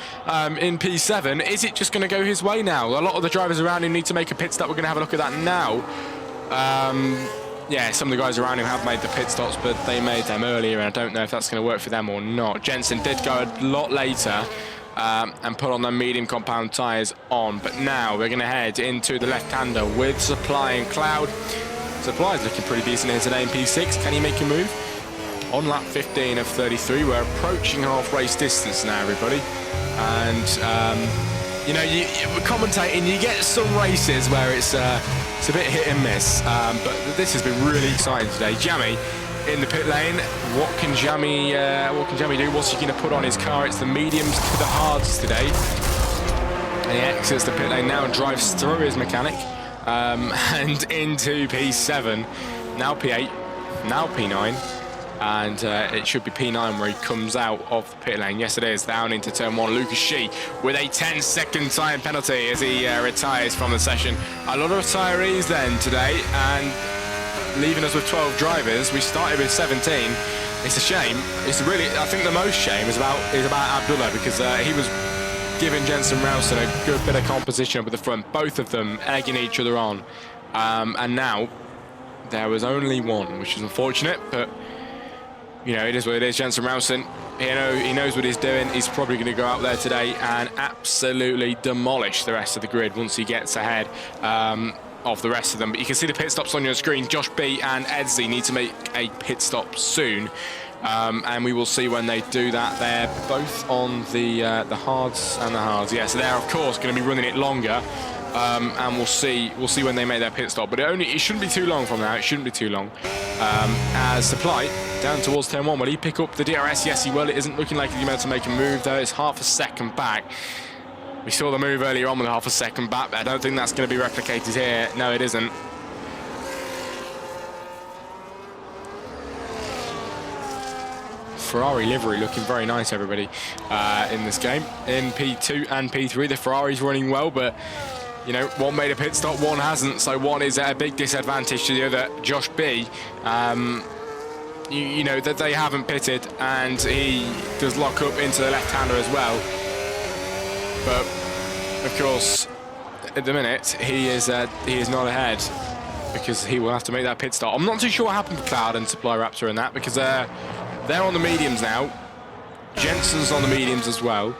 in P7. Is it just going to go his way now? A lot of the drivers around him need to make a pit stop. We're going to have a look at that now. Yeah, some of the guys around him have made the pit stops, but they made them earlier, and I don't know if that's going to work for them or not. Jensen did go a lot later and put on the medium compound tyres on, but now we're going to head into the left-hander with Supply and Cloud. Supply's looking pretty decent here today in P6. Can he make a move? On lap 15 of 33, we're approaching half race distance now, everybody. And, you know, we're commentating, you get some races where it's a bit hit and miss, but this has been really exciting today. Jammy in the pit lane. What can Jammy do? What's he going to put on his car? It's the mediums to the hards today. And he exits the pit lane now and drives through his mechanic and into P7. Now P8. Now P9. and it should be P9 where he comes out of the pit lane. Yes, it is. Down into turn 1. Lucas Shee with a 10-second time penalty as he retires from the session. A lot of retirees then today, and leaving us with 12 drivers. We started with 17. It's a shame. It's really, I think the most shame is about Abdullah, because he was giving Jensen Rowson a good bit of composition up at the front, both of them egging each other on. And now there was only one, which is unfortunate, but you know, it is what it is. Jensen Rowson, he knows what he's doing. He's probably going to go out there today and absolutely demolish the rest of the grid once he gets ahead of the rest of them. But you can see the pit stops on your screen. Josh B and Edsley need to make a pit stop soon, and we will see when they do that. They're both on the hards and the hards. Yeah, so they're of course going to be running it longer, and we'll see when they make their pit stop. But it shouldn't be too long from now. It shouldn't be too long. As Supply down towards turn 1, will he pick up the DRS? Yes, he will. It isn't looking like he's able to make a move though. It's half a second back. We saw the move earlier on with half a second back, but I don't think that's going to be replicated here. No, it isn't. Ferrari livery looking very nice, everybody, in this game. In P2 and P3, the Ferrari's running well, but you know, one made a pit stop, one hasn't, so one is at a big disadvantage to the other. Josh B, you know, that they haven't pitted, and he does lock up into the left-hander as well. But of course, at the minute, he is not ahead, because he will have to make that pit stop. I'm not too sure what happened with Cloud and Supply Raptor in that, because they're on the mediums now. Jensen's on the mediums as well.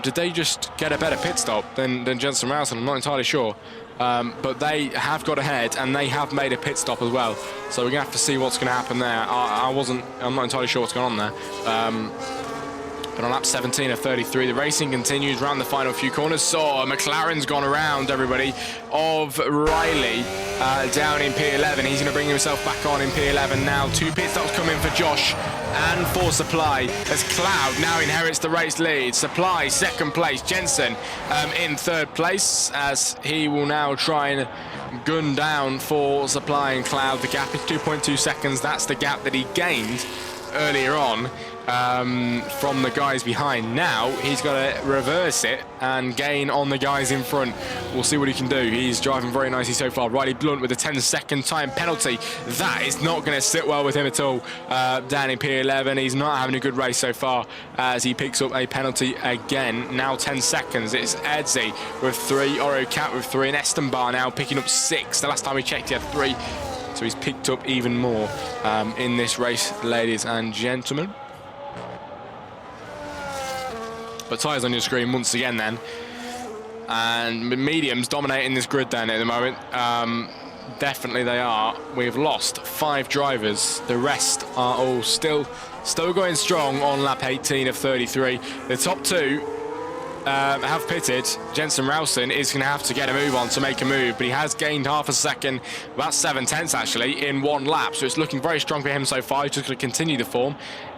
Did they just get a better pit stop than Jensen Rowson? I'm not entirely sure. But they have got ahead, and they have made a pit stop as well. So we're going to have to see what's going to happen there. I'm not entirely sure what's going on there. But on lap 17 of 33, the racing continues around the final few corners. So McLaren's gone around, everybody, of Riley down in P11. He's going to bring himself back on in P11 now. 2 pit stops coming for Josh and for Supply, as Cloud now inherits the race lead. Supply second place, Jensen in third place, as he will now try and gun down for Supply and Cloud. The gap is 2.2 seconds. That's the gap that he gained earlier on from the guys behind. Now he's got to reverse it and gain on the guys in front. We'll see what he can do. He's driving very nicely so far. Riley Blunt with a 10-second time penalty. That is not going to sit well with him at all. Down in P11, he's not having a good race so far, as he picks up a penalty again. Now 10 seconds. It's Edzi with 3, Oro Cat with 3, and Estenbar now picking up 6. The last time we checked, he had 3. So he's picked up even more in this race, ladies and gentlemen. But tyres on your screen once again then. And mediums dominating this grid then at the moment. Definitely they are. We've lost 5 drivers. The rest are all still going strong on lap 18 of 33. The top 2 have pitted. Jensen Rowson is going to have to get a move on to make a move, but he has gained half a second, about 7/10 actually, in 1 lap. So it's looking very strong for him so far. He's just going to continue the form,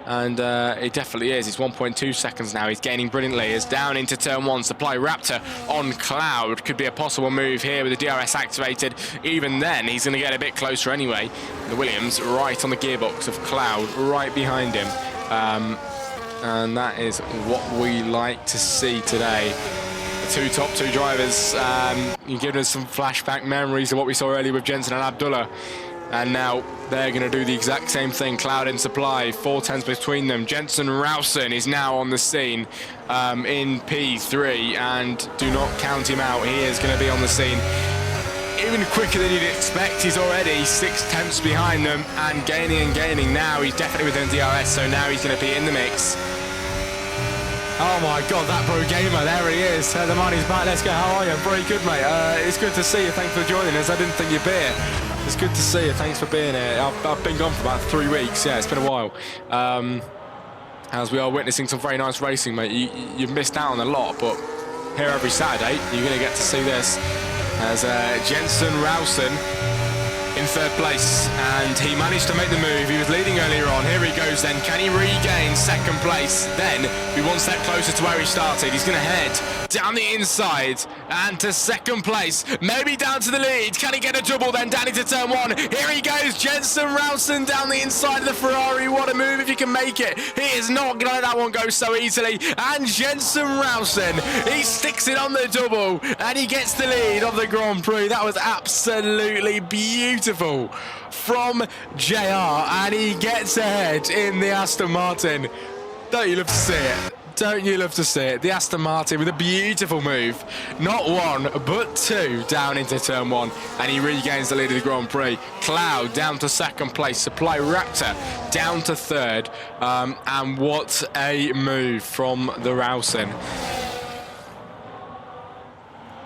and it definitely is. It's 1.2 seconds now. He's gaining brilliantly. It's down into turn 1. Supply Raptor on Cloud. Could be a possible move here with the DRS activated. Even then, he's going to get a bit closer anyway. The Williams right on the gearbox of Cloud, right behind him. And that is what we like to see today. The top two drivers, you're giving us some flashback memories of what we saw earlier with Jensen and Abdullah. And now they're going to do the exact same thing. Cloud and Supply, 4/10 between them. Jensen Rowson is now on the scene in P3, and do not count him out. He is going to be on the scene even quicker than you'd expect. He's already 6/10 behind them and gaining. Now he's definitely within DRS, so now he's going to be in the mix. Oh my God, that pro gamer, there he is. The money's back. Let's go. How are you? I'm very good, mate. It's good to see you. Thanks for joining us. I didn't think you'd be here. It's good to see you. Thanks for being here. I've been gone for about 3 weeks. Yeah, it's been a while. As we are witnessing some very nice racing, mate. You've missed out on a lot, but here every Saturday, you're going to get to see this. As Jensen Rowson in third place, and he managed to make the move. He was leading earlier on. Here he goes then. Can he regain second place? Then, be one step closer to where he started. He's going to head down the inside and to second place. Maybe down to the lead. Can he get a double then down into turn one? Here he goes. Jensen Rowson down the inside of the Ferrari. What a move if you can make it. He is not going to let that one go so easily. And Jensen Rowson, he sticks it on the double and he gets the lead of the Grand Prix. That was absolutely beautiful from JR, and he gets ahead in the Aston Martin. Don't you love to see it? Don't you love to see it? The Aston Martin with a beautiful move. Not one, but two down into turn one. And he regains the lead of the Grand Prix. Cloud down to second place. Supply Raptor down to third. And what a move from the Rowson.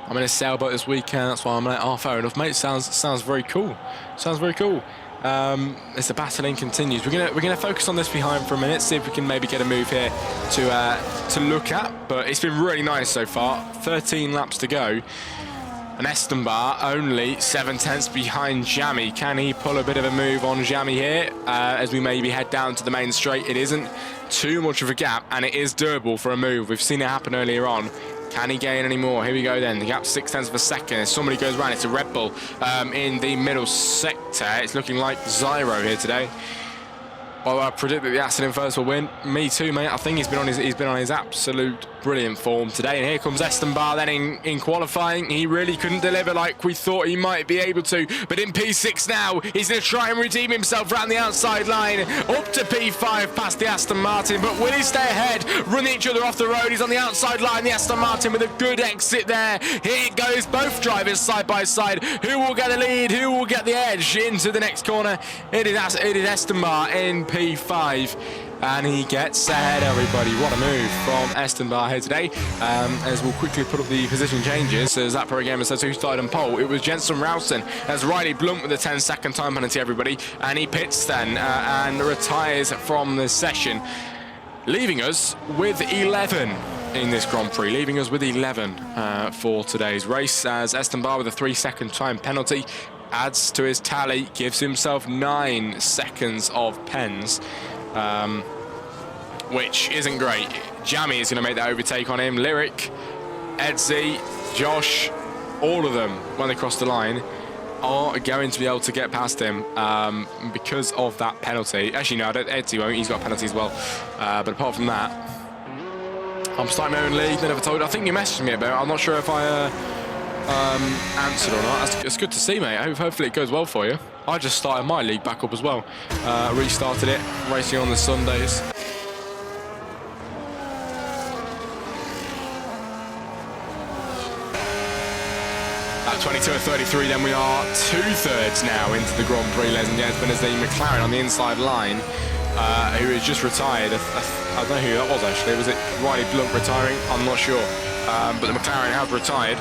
I'm in a sailboat this weekend. That's why I'm late. Oh, fair enough, mate. Sounds very cool. Sounds very cool. As the battling continues, we're gonna focus on this behind for a minute, see if we can maybe get a move here to look at. But it's been really nice so far. 13 laps to go, and Esteban only 7/10 behind Jamie. Can he pull a bit of a move on Jamie here as we maybe head down to the main straight? It isn't too much of a gap, and it is doable for a move. We've seen it happen earlier on. Can he gain any more? Here we go then. The gap 0.6 of a second. As somebody goes around, it's a Red Bull in the middle sector. It's looking like Zyro here today. Well, I predict that the Aston first will win. Me too, mate. I think he's been on his absolute brilliant form today. And here comes Esteban then in qualifying. He really couldn't deliver like we thought he might be able to. But in P6 now, he's going to try and redeem himself around the outside line. Up to P5 past the Aston Martin. But will he stay ahead? Run each other off the road. He's on the outside line. The Aston Martin with a good exit there. Here it goes. Both drivers side by side. Who will get the lead? Who will get the edge into the next corner? It is Esteban in P5, and he gets ahead, everybody. What a move from Esteban here today. As we'll quickly put up the position changes, as that pro gamer says who started on pole, it was Jensen Rowson as Riley Blunt with a 10-second time penalty, everybody, and he pits then and retires from the session, leaving us with 11 in this Grand Prix, leaving us with 11 for today's race, as Esteban with a 3-second time penalty adds to his tally, gives himself 9 seconds of pens, which isn't great. Jamie is going to make that overtake on him. Lyric, Edsy, Josh, all of them, when they cross the line, are going to be able to get past him because of that penalty. Actually, no, Edsy won't. He's got a penalty as well. But apart from that, I'm starting my own league. Never told you. I think you messaged me about it. I'm not sure if I answered or not. It's good to see, mate. Hopefully it goes well for you. I just started my league back up as well. Restarted it, racing on the Sundays. At 22 or 33, then we are 2/3 now into the Grand Prix, ladies and gentlemen, as the McLaren on the inside line, who has just retired. I don't know who that was actually. Was it Riley Blunt retiring? I'm not sure. But the McLaren has retired.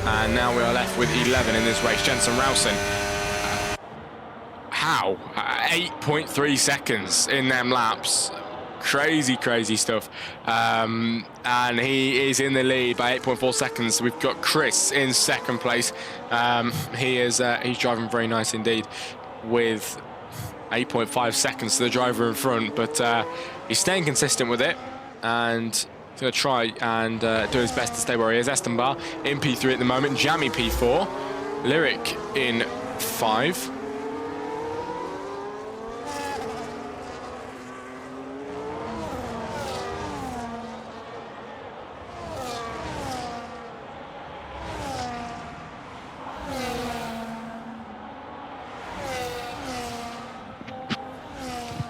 And now we are left with 11 in this race. Jensen Rowson. How? 8.3 seconds in them laps. Crazy, crazy stuff. And he is in the lead by 8.4 seconds. We've got Chris in second place. He's driving very nice indeed with 8.5 seconds to the driver in front. But he's staying consistent with it. And he's going to try and do his best to stay where he is. Esteban in P3 at the moment. Jamie P4. Lyric in 5.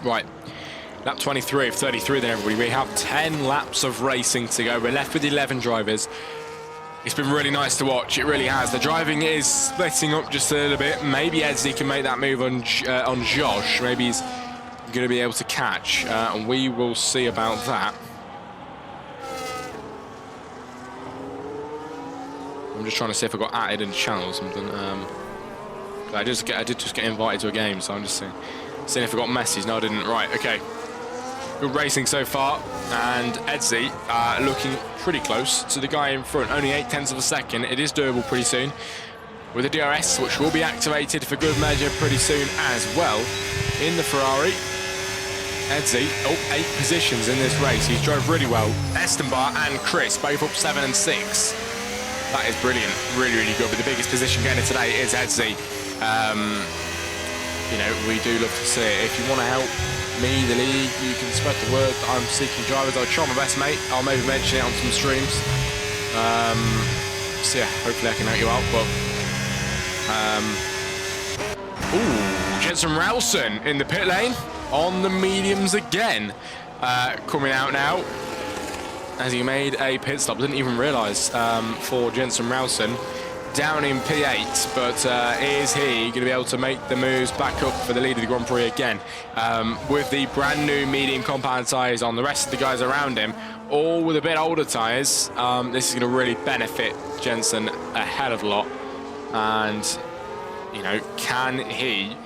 Right. Lap 23 of 33 then, everybody. We have 10 laps of racing to go. We're left with 11 drivers. It's been really nice to watch. It really has. The driving is splitting up just a little bit. Maybe Edsy can make that move on Josh. Maybe he's going to be able to catch. And we will see about that. I'm just trying to see if I got added in the channel or something. I did just get invited to a game, so I'm just seeing if I got messages. No, I didn't. Right, okay. Good racing so far, and Edsy looking pretty close to the guy in front. Only 0.8 of a second. It is doable pretty soon. with the DRS, which will be activated for good measure pretty soon as well. In the Ferrari, Edsy, 8 positions in this race. He's drove really well. Esteban and Chris, both up 7 and 6. That is brilliant, really, really good. But the biggest position gainer today is Edsy. You know, we do love to see it. If you want to help me, the league, you can spread the word that I'm seeking drivers. I'll try my best, mate. I'll maybe mention it on some streams. So yeah, hopefully I can help you out. But ooh, Jensen Rowson in the pit lane on the mediums again, coming out now as he made a pit stop. Didn't even realise for Jensen Rowson down in P8, but is he going to be able to make the moves back up for the lead of the Grand Prix again? With the brand new medium compound tyres on, the rest of the guys around him all with a bit older tyres, this is going to really benefit Jensen a hell of a lot. And you know, can he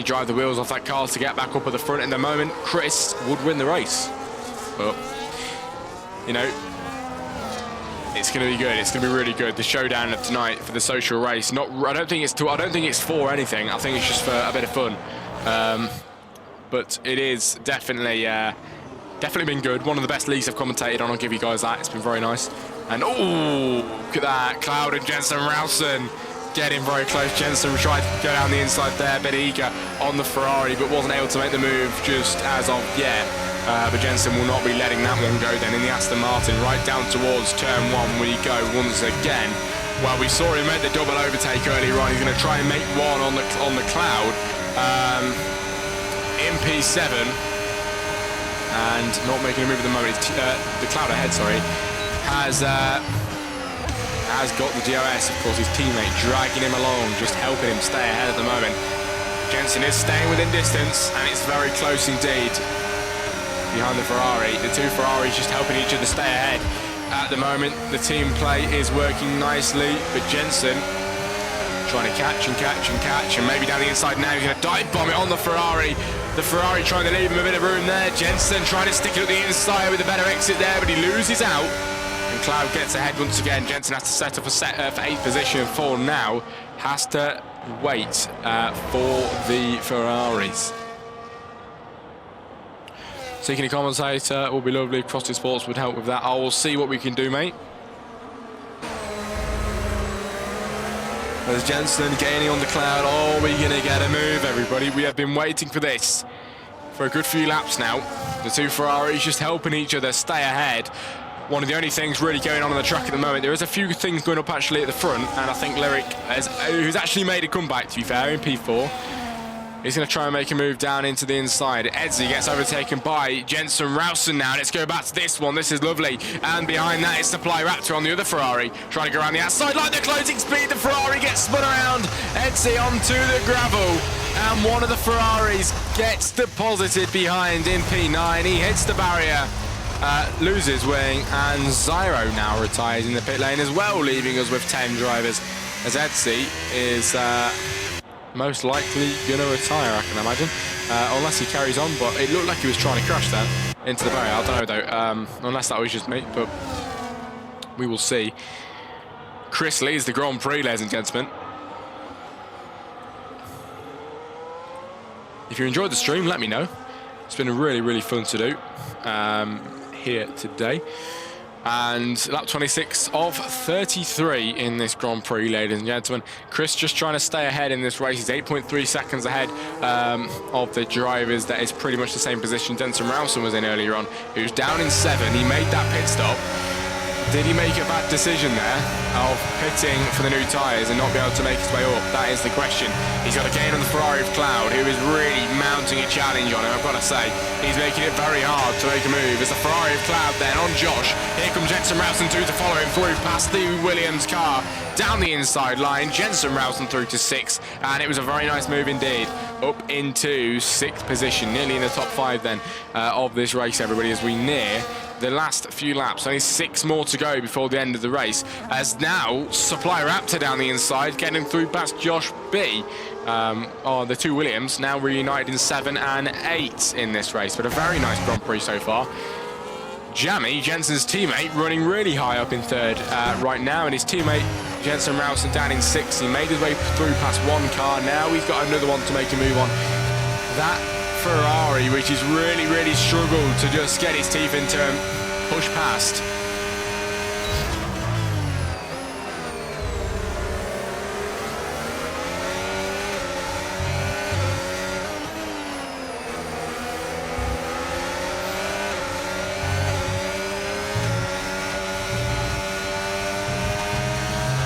drive the wheels off that car to get back up at the front? In the moment, Chris would win the race, but you know, it's going to be good. It's going to be really good. The showdown of tonight for the social race. I don't think it's for anything. I think it's just for a bit of fun. But it is definitely been good. One of the best leagues I've commentated on. I'll give you guys that. It's been very nice. And oh, look at that! Cloud and Jensen Rowson getting very close. Jensen tried to go down the inside there, a bit eager on the Ferrari, but wasn't able to make the move just as of yet. But Jensen will not be letting that one go then in the Aston Martin. Right down towards turn 1 we go once again. Well, we saw him make the double overtake earlier on. He's going to try and make one on the Cloud in P7 and not making a move at the moment. The Cloud ahead, sorry, has got the DRS. Of course, his teammate dragging him along, just helping him stay ahead at the moment. Jensen is staying within distance, and it's very close indeed behind the Ferrari. The two Ferraris just helping each other stay ahead at the moment. The team play is working nicely, but Jensen trying to catch and maybe down the inside now. He's going to dive bomb it on the Ferrari. The Ferrari trying to leave him a bit of room there. Jensen trying to stick it at the inside with a better exit there, but he loses out. And Cloud gets ahead once again. Jensen has to settle for 8th position. For now, has to wait for the Ferraris. Seeking a commentator will be lovely. Frosty Sports would help with that. I will see what we can do, mate. There's Jensen gaining on the Cloud. Oh, we're going to get a move, everybody. We have been waiting for this for a good few laps now. The two Ferraris just helping each other stay ahead. One of the only things really going on the track at the moment. There is a few things going up actually at the front, and I think Lyric, who's actually made a comeback, to be fair, in P4, he's going to try and make a move down into the inside. Edsy gets overtaken by Jensen Rowson now. Let's go back to this one. This is lovely. And behind that is Supply Raptor on the other Ferrari. Trying to go around the outside like the closing speed. The Ferrari gets spun around. Edsy onto the gravel. And one of the Ferraris gets deposited behind in P9. He hits the barrier, loses wing, and Zyro now retires in the pit lane as well, leaving us with 10 drivers, as Edsy is most likely going to retire, I can imagine, unless he carries on. But it looked like he was trying to crash there into the barrier. I don't know though, unless that was just me, but we will see. Chris leads the Grand Prix, ladies and gentlemen. If you enjoyed the stream, let me know. It's been really, really fun to do here today. And lap 26 of 33 in this Grand Prix, ladies and gentlemen. Chris just trying to stay ahead in this race. He's 8.3 seconds ahead of the drivers. That is pretty much the same position Jensen Rowson was in earlier on. He was down in 7. He made that pit stop. Did he make a bad decision there of pitting for the new tyres and not be able to make his way up? That is the question. He's got a gain on the Ferrari of Cloud, who is really mounting a challenge on him, I've got to say. He's making it very hard to make a move. It's the Ferrari of Cloud then on Josh. Here comes Jensen Rowson through to follow him through past the Williams car. Down the inside line, Jensen Rowson through to 6. And it was a very nice move indeed. Up into 6th position, nearly in the top 5 then of this race, everybody, as we near the last few laps. Only 6 more to go before the end of the race, as now Supply Raptor down the inside, getting through past Josh B. The two Williams now reunited in 7 and 8 in this race, but a very nice Grand Prix so far. Jammy, Jensen's teammate, running really high up in 3rd right now, and his teammate Jensen Ralston down in 6th. He made his way through past one car. Now he's got another one to make a move on. That Ferrari, which has really, really struggled to just get his teeth into him, push past.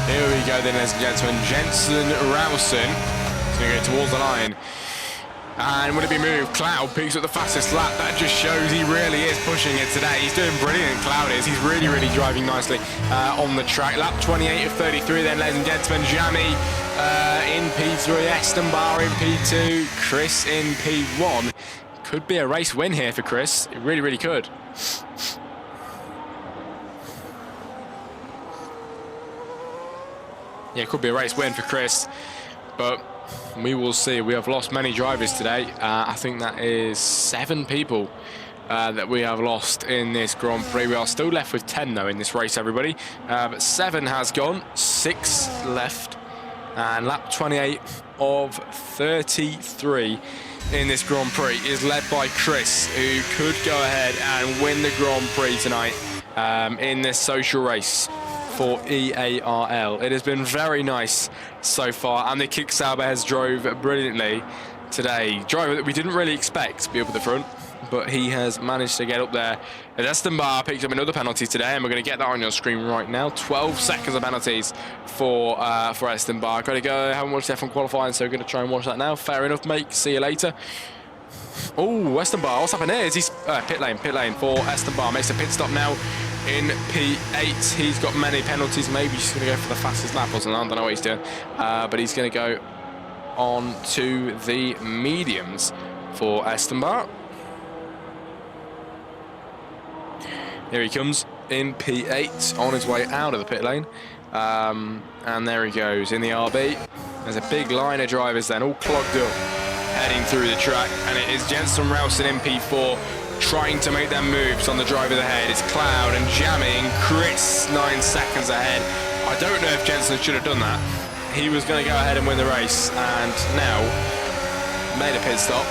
Here we go then, ladies and gentlemen. Jensen Ralston is going to go towards the line. And will it be moved? Cloud peaks at the fastest lap. That just shows he really is pushing it today. He's doing brilliant, Cloud is. He's really, really driving nicely on the track. Lap 28 of 33 then, ladies and gentlemen. Jamie in P3, Esteban in P2, Chris in P1. Could be a race win here for Chris. It really, really could. Yeah, it could be a race win for Chris, but we will see. We have lost many drivers today. I think that is 7 people that we have lost in this Grand Prix. We are still left with 10 though in this race, everybody. But 7 has gone, 6 left, and lap 28 of 33 in this Grand Prix is led by Chris, who could go ahead and win the Grand Prix tonight in this social race for EARL. It has been very nice so far, and the Kick Sauber has drove brilliantly today. Driver that we didn't really expect to be up at the front, but he has managed to get up there. And Esteban picked up another penalty today, and we're going to get that on your screen right now. 12 seconds of penalties for Esteban. Got to go. Haven't watched F1 qualifying, so we're going to try and watch that now. Fair enough, mate. See you later. Oh, Esteban, what's happened here? Is he pit lane for Esteban. Makes a pit stop now in P8. He's got many penalties. Maybe he's going to go for the fastest lap or something. I don't know what he's doing. But he's going to go on to the mediums for Esteban. Here he comes in P8 on his way out of the pit lane. And there he goes in the RB. There's a big line of drivers then, all clogged up, heading through the track. And it is Jensen Ralston in P4 trying to make their moves on the drivers ahead. It's Cloud and Jamie and Chris 9 seconds ahead. I don't know if Jensen should have done that. He was going to go ahead and win the race, and now made a pit stop.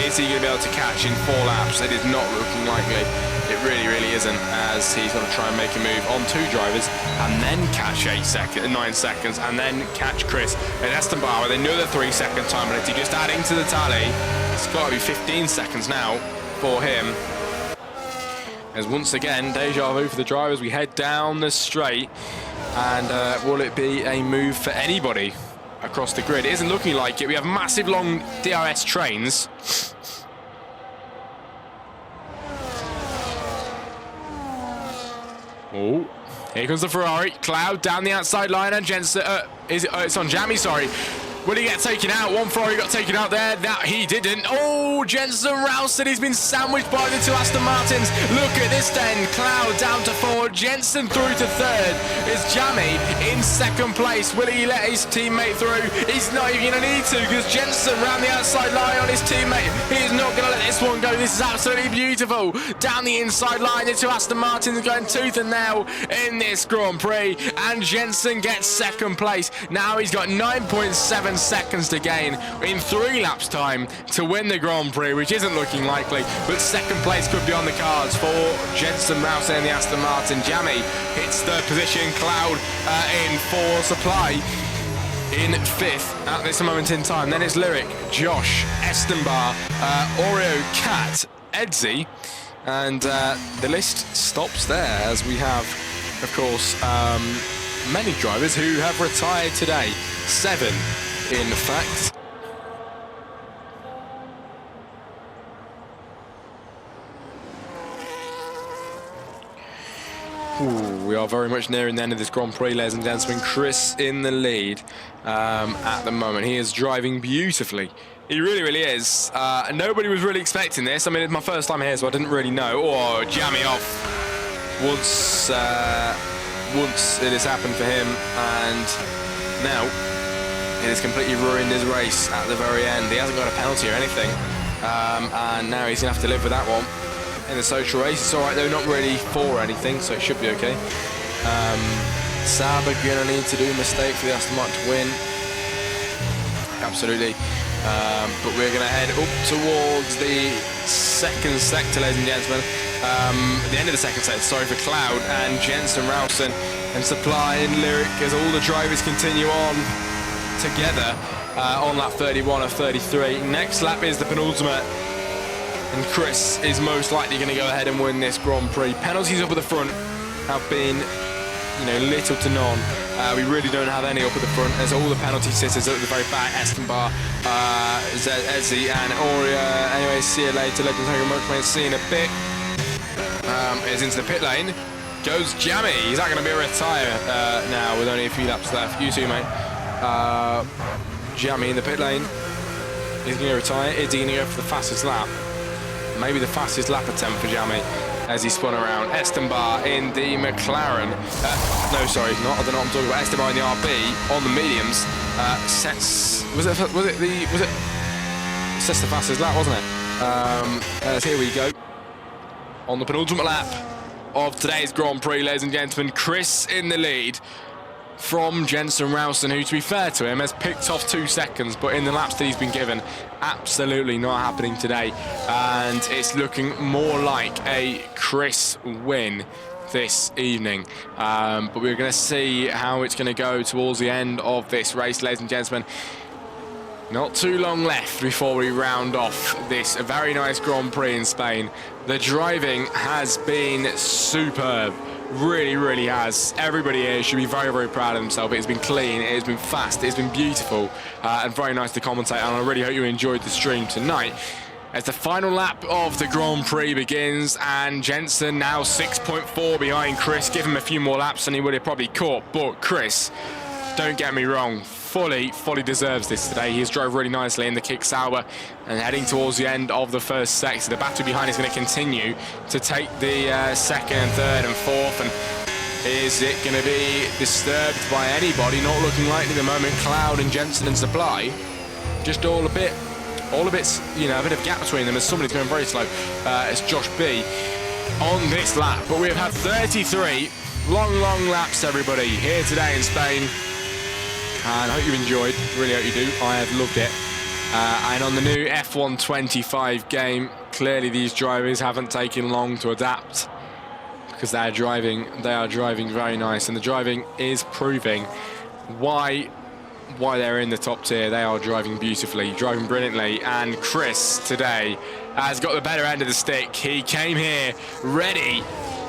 Is he going to be able to catch in 4 laps? It is not looking likely. It really, really isn't, as he's going to try and make a move on 2 drivers and then catch 9 seconds, and then catch Chris. And Esteban with another 3-second time penalty, just adding to the tally. It's got to be 15 seconds now for him. As once again, deja vu for the drivers. We head down the straight, and will it be a move for anybody across the grid? It isn't looking like it. We have massive long DRS trains. Oh, here comes the Ferrari. Cloud down the outside line, and Jensen, it's on Jamie, sorry. Will he get taken out? One Ferrari got taken out there. That he didn't. Oh, Jensen Ralston, he's been sandwiched by the 2 Aston Martins. Look at this then. Cloud down to 4. Jensen through to 3rd. It's Jamie in 2nd place. Will he let his teammate through? He's not even going to need to, because Jensen round the outside line on his teammate. He is not going to let this one go. This is absolutely beautiful. Down the inside line, the 2 Aston Martins are going tooth and nail in this Grand Prix. And Jensen gets 2nd place. Now he's got 9.7 seconds to gain in 3 laps time to win the Grand Prix, which isn't looking likely, but 2nd place could be on the cards for Jensen Ralston and the Aston Martin. Jamie hits 3rd position. Cloud in 4. Supply in 5th at this moment in time. Then it's Lyric, Josh, Esteban, Oreo, Cat, Edsy, and the list stops there, as we have, of course, many drivers who have retired today. 7 in fact. Ooh, we are very much nearing the end of this Grand Prix, ladies and gentlemen. Chris in the lead at the moment. He is driving beautifully. He really, really is. Nobody was really expecting this. I mean, it's my first time here, so I didn't really know. Oh, Jamie off once it has happened for him, and now it has completely ruined his race at the very end. He hasn't got a penalty or anything, and now he's going to have to live with that one in the social race. It's all right, though, not really for anything, so it should be okay. Sauber going to need to do a mistake for the Aston Martin to win. Absolutely. But we're going to head up towards the second sector, ladies and gentlemen. The end of the second sector, sorry, for Cloud and Jensen Rowson and Supply and Lyric as all the drivers continue on together on lap 31 of 33. Next lap is the penultimate, and Chris is most likely going to go ahead and win this Grand Prix. Penalties up at the front have been, little to none. We really don't have any up at the front. There's all the penalty sitters at the very back. Escobar, Ezzy and Aurea. Anyway, see you later. Legends Hogan Motorplane. See you in a bit. Is into the pit lane. Goes Jammy. He's not going to be a retire now with only a few laps left. You too, mate. Jammy in the pit lane. Is he going to retire? Is he going to go for the fastest lap? Maybe the fastest lap attempt for Jammy as he spun around. Escobar in the McLaren. No, sorry, not. I don't know what I'm talking about. Escobar in the RB on the mediums. Sets the fastest lap, wasn't it? Here we go. On the penultimate lap of today's Grand Prix, ladies and gentlemen, Chris in the lead from Jensen Rowson, who, to be fair to him, has picked off 2 seconds, but in the laps that he's been given, absolutely not happening today. And it's looking more like a Chris win this evening. But we're going to see how it's going to go towards the end of this race, ladies and gentlemen. Not too long left before we round off this very nice Grand Prix in Spain. The driving has been superb. Really, really has. Everybody here should be very, very proud of themselves. It has been clean, it has been fast, it has been beautiful, and very nice to commentate. And I really hope you enjoyed the stream tonight. As the final lap of the Grand Prix begins, and Jensen now 6.4 behind Chris. Give him a few more laps and he would have probably caught. But Chris, don't get me wrong, fully deserves this today. He's drove really nicely in the kick Sauber and heading towards the end of the first sector. The battle behind is going to continue to take the second and third and fourth. And is it going to be disturbed by anybody? Not looking likely at the moment. Cloud and Jensen and Supply, just all a bit, a bit of gap between them as somebody's going very slow. It's Josh B on this lap. But we have had 33 long laps, everybody, here today in Spain. And I hope you enjoyed, really hope you do. I have loved it. And on the new F1 25 game, clearly these drivers haven't taken long to adapt because they are driving very nice, and the driving is proving why they're in the top tier. They are driving beautifully, driving brilliantly, and Chris today has got the better end of the stick. He came here ready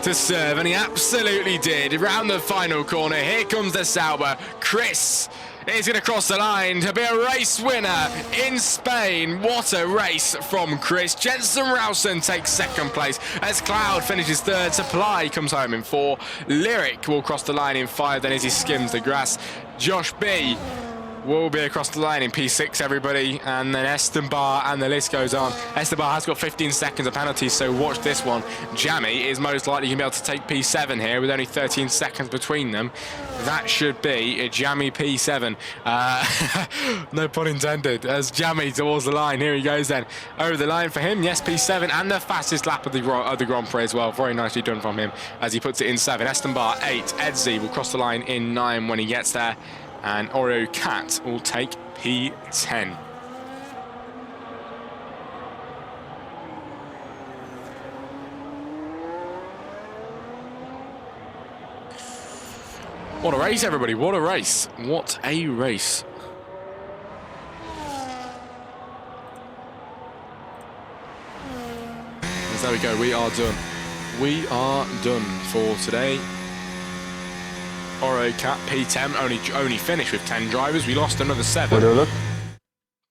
to serve, and he absolutely did. Around the final corner, here comes the Sauber. Chris is going to cross the line to be a race winner in Spain. What a race from Chris. Jensen Rowson takes second place as Cloud finishes third. Supply comes home in 4. Lyric will cross the line in 5 then as he skims the grass. Josh B will be across the line in P6, everybody, and then Escobar, and the list goes on. Escobar has got 15 seconds of penalties, so watch this one. Jammy is most likely going to be able to take P7 here with only 13 seconds between them. That should be a Jammy P7. No pun intended, as Jammy towards the line. Here he goes then. Over the line for him, yes, P7, and the fastest lap of the Grand Prix as well. Very nicely done from him as he puts it in 7. Escobar 8. Edzy will cross the line in 9 when he gets there. And Oreo Cat will take P10. What a race, everybody. What a race. What a race. As there we go. We are done. We are done for today. Oreo Cat P10 only finished with 10 drivers. We lost another 7.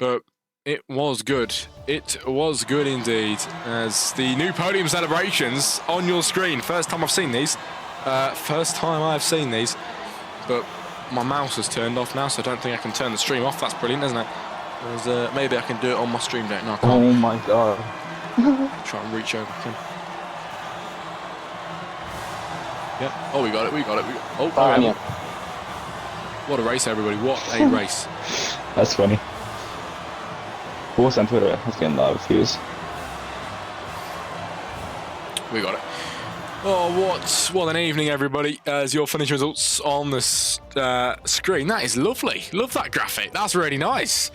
But it was good. It was good indeed. As the new podium celebrations on your screen. First time I've seen these. But my mouse has turned off now, so I don't think I can turn the stream off. That's brilliant, isn't it? Whereas, maybe I can do it on my stream deck. No, I can't. Oh my god. Try and reach over. Yep. Oh, we got it. Oh, yeah. What a race, everybody. What a race. That's funny. Post on Twitter. That's getting a lot of views. We got it. Oh, what an evening, everybody. As your finishing results on the screen. That is lovely. Love that graphic. That's really nice.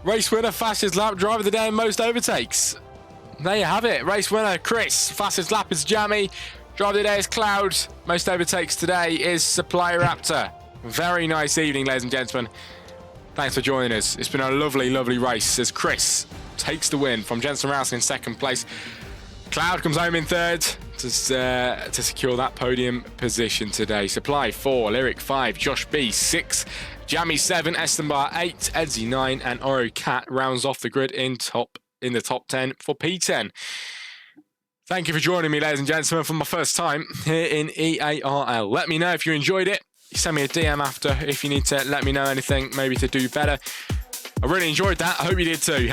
Race winner, fastest lap, driver of the day, and most overtakes. There you have it. Race winner, Chris. Fastest lap is Jammy. Driver of the day is Cloud. Most overtakes today is Supplier Raptor. Very nice evening, ladies and gentlemen. Thanks for joining us. It's been a lovely, lovely race as Chris takes the win from Jensen Rouse in second place. Cloud comes home in third to secure that podium position today. Supply 4, Lyric 5, Josh B 6, Jammy 7, Estambar 8, Edsy 9, and Oro Cat rounds off the grid in the top 10 for P10. Thank you for joining me, ladies and gentlemen, for my first time here in EARL. Let me know if you enjoyed it. Send me a DM after if you need to let me know anything, maybe to do better. I really enjoyed that. I hope you did too.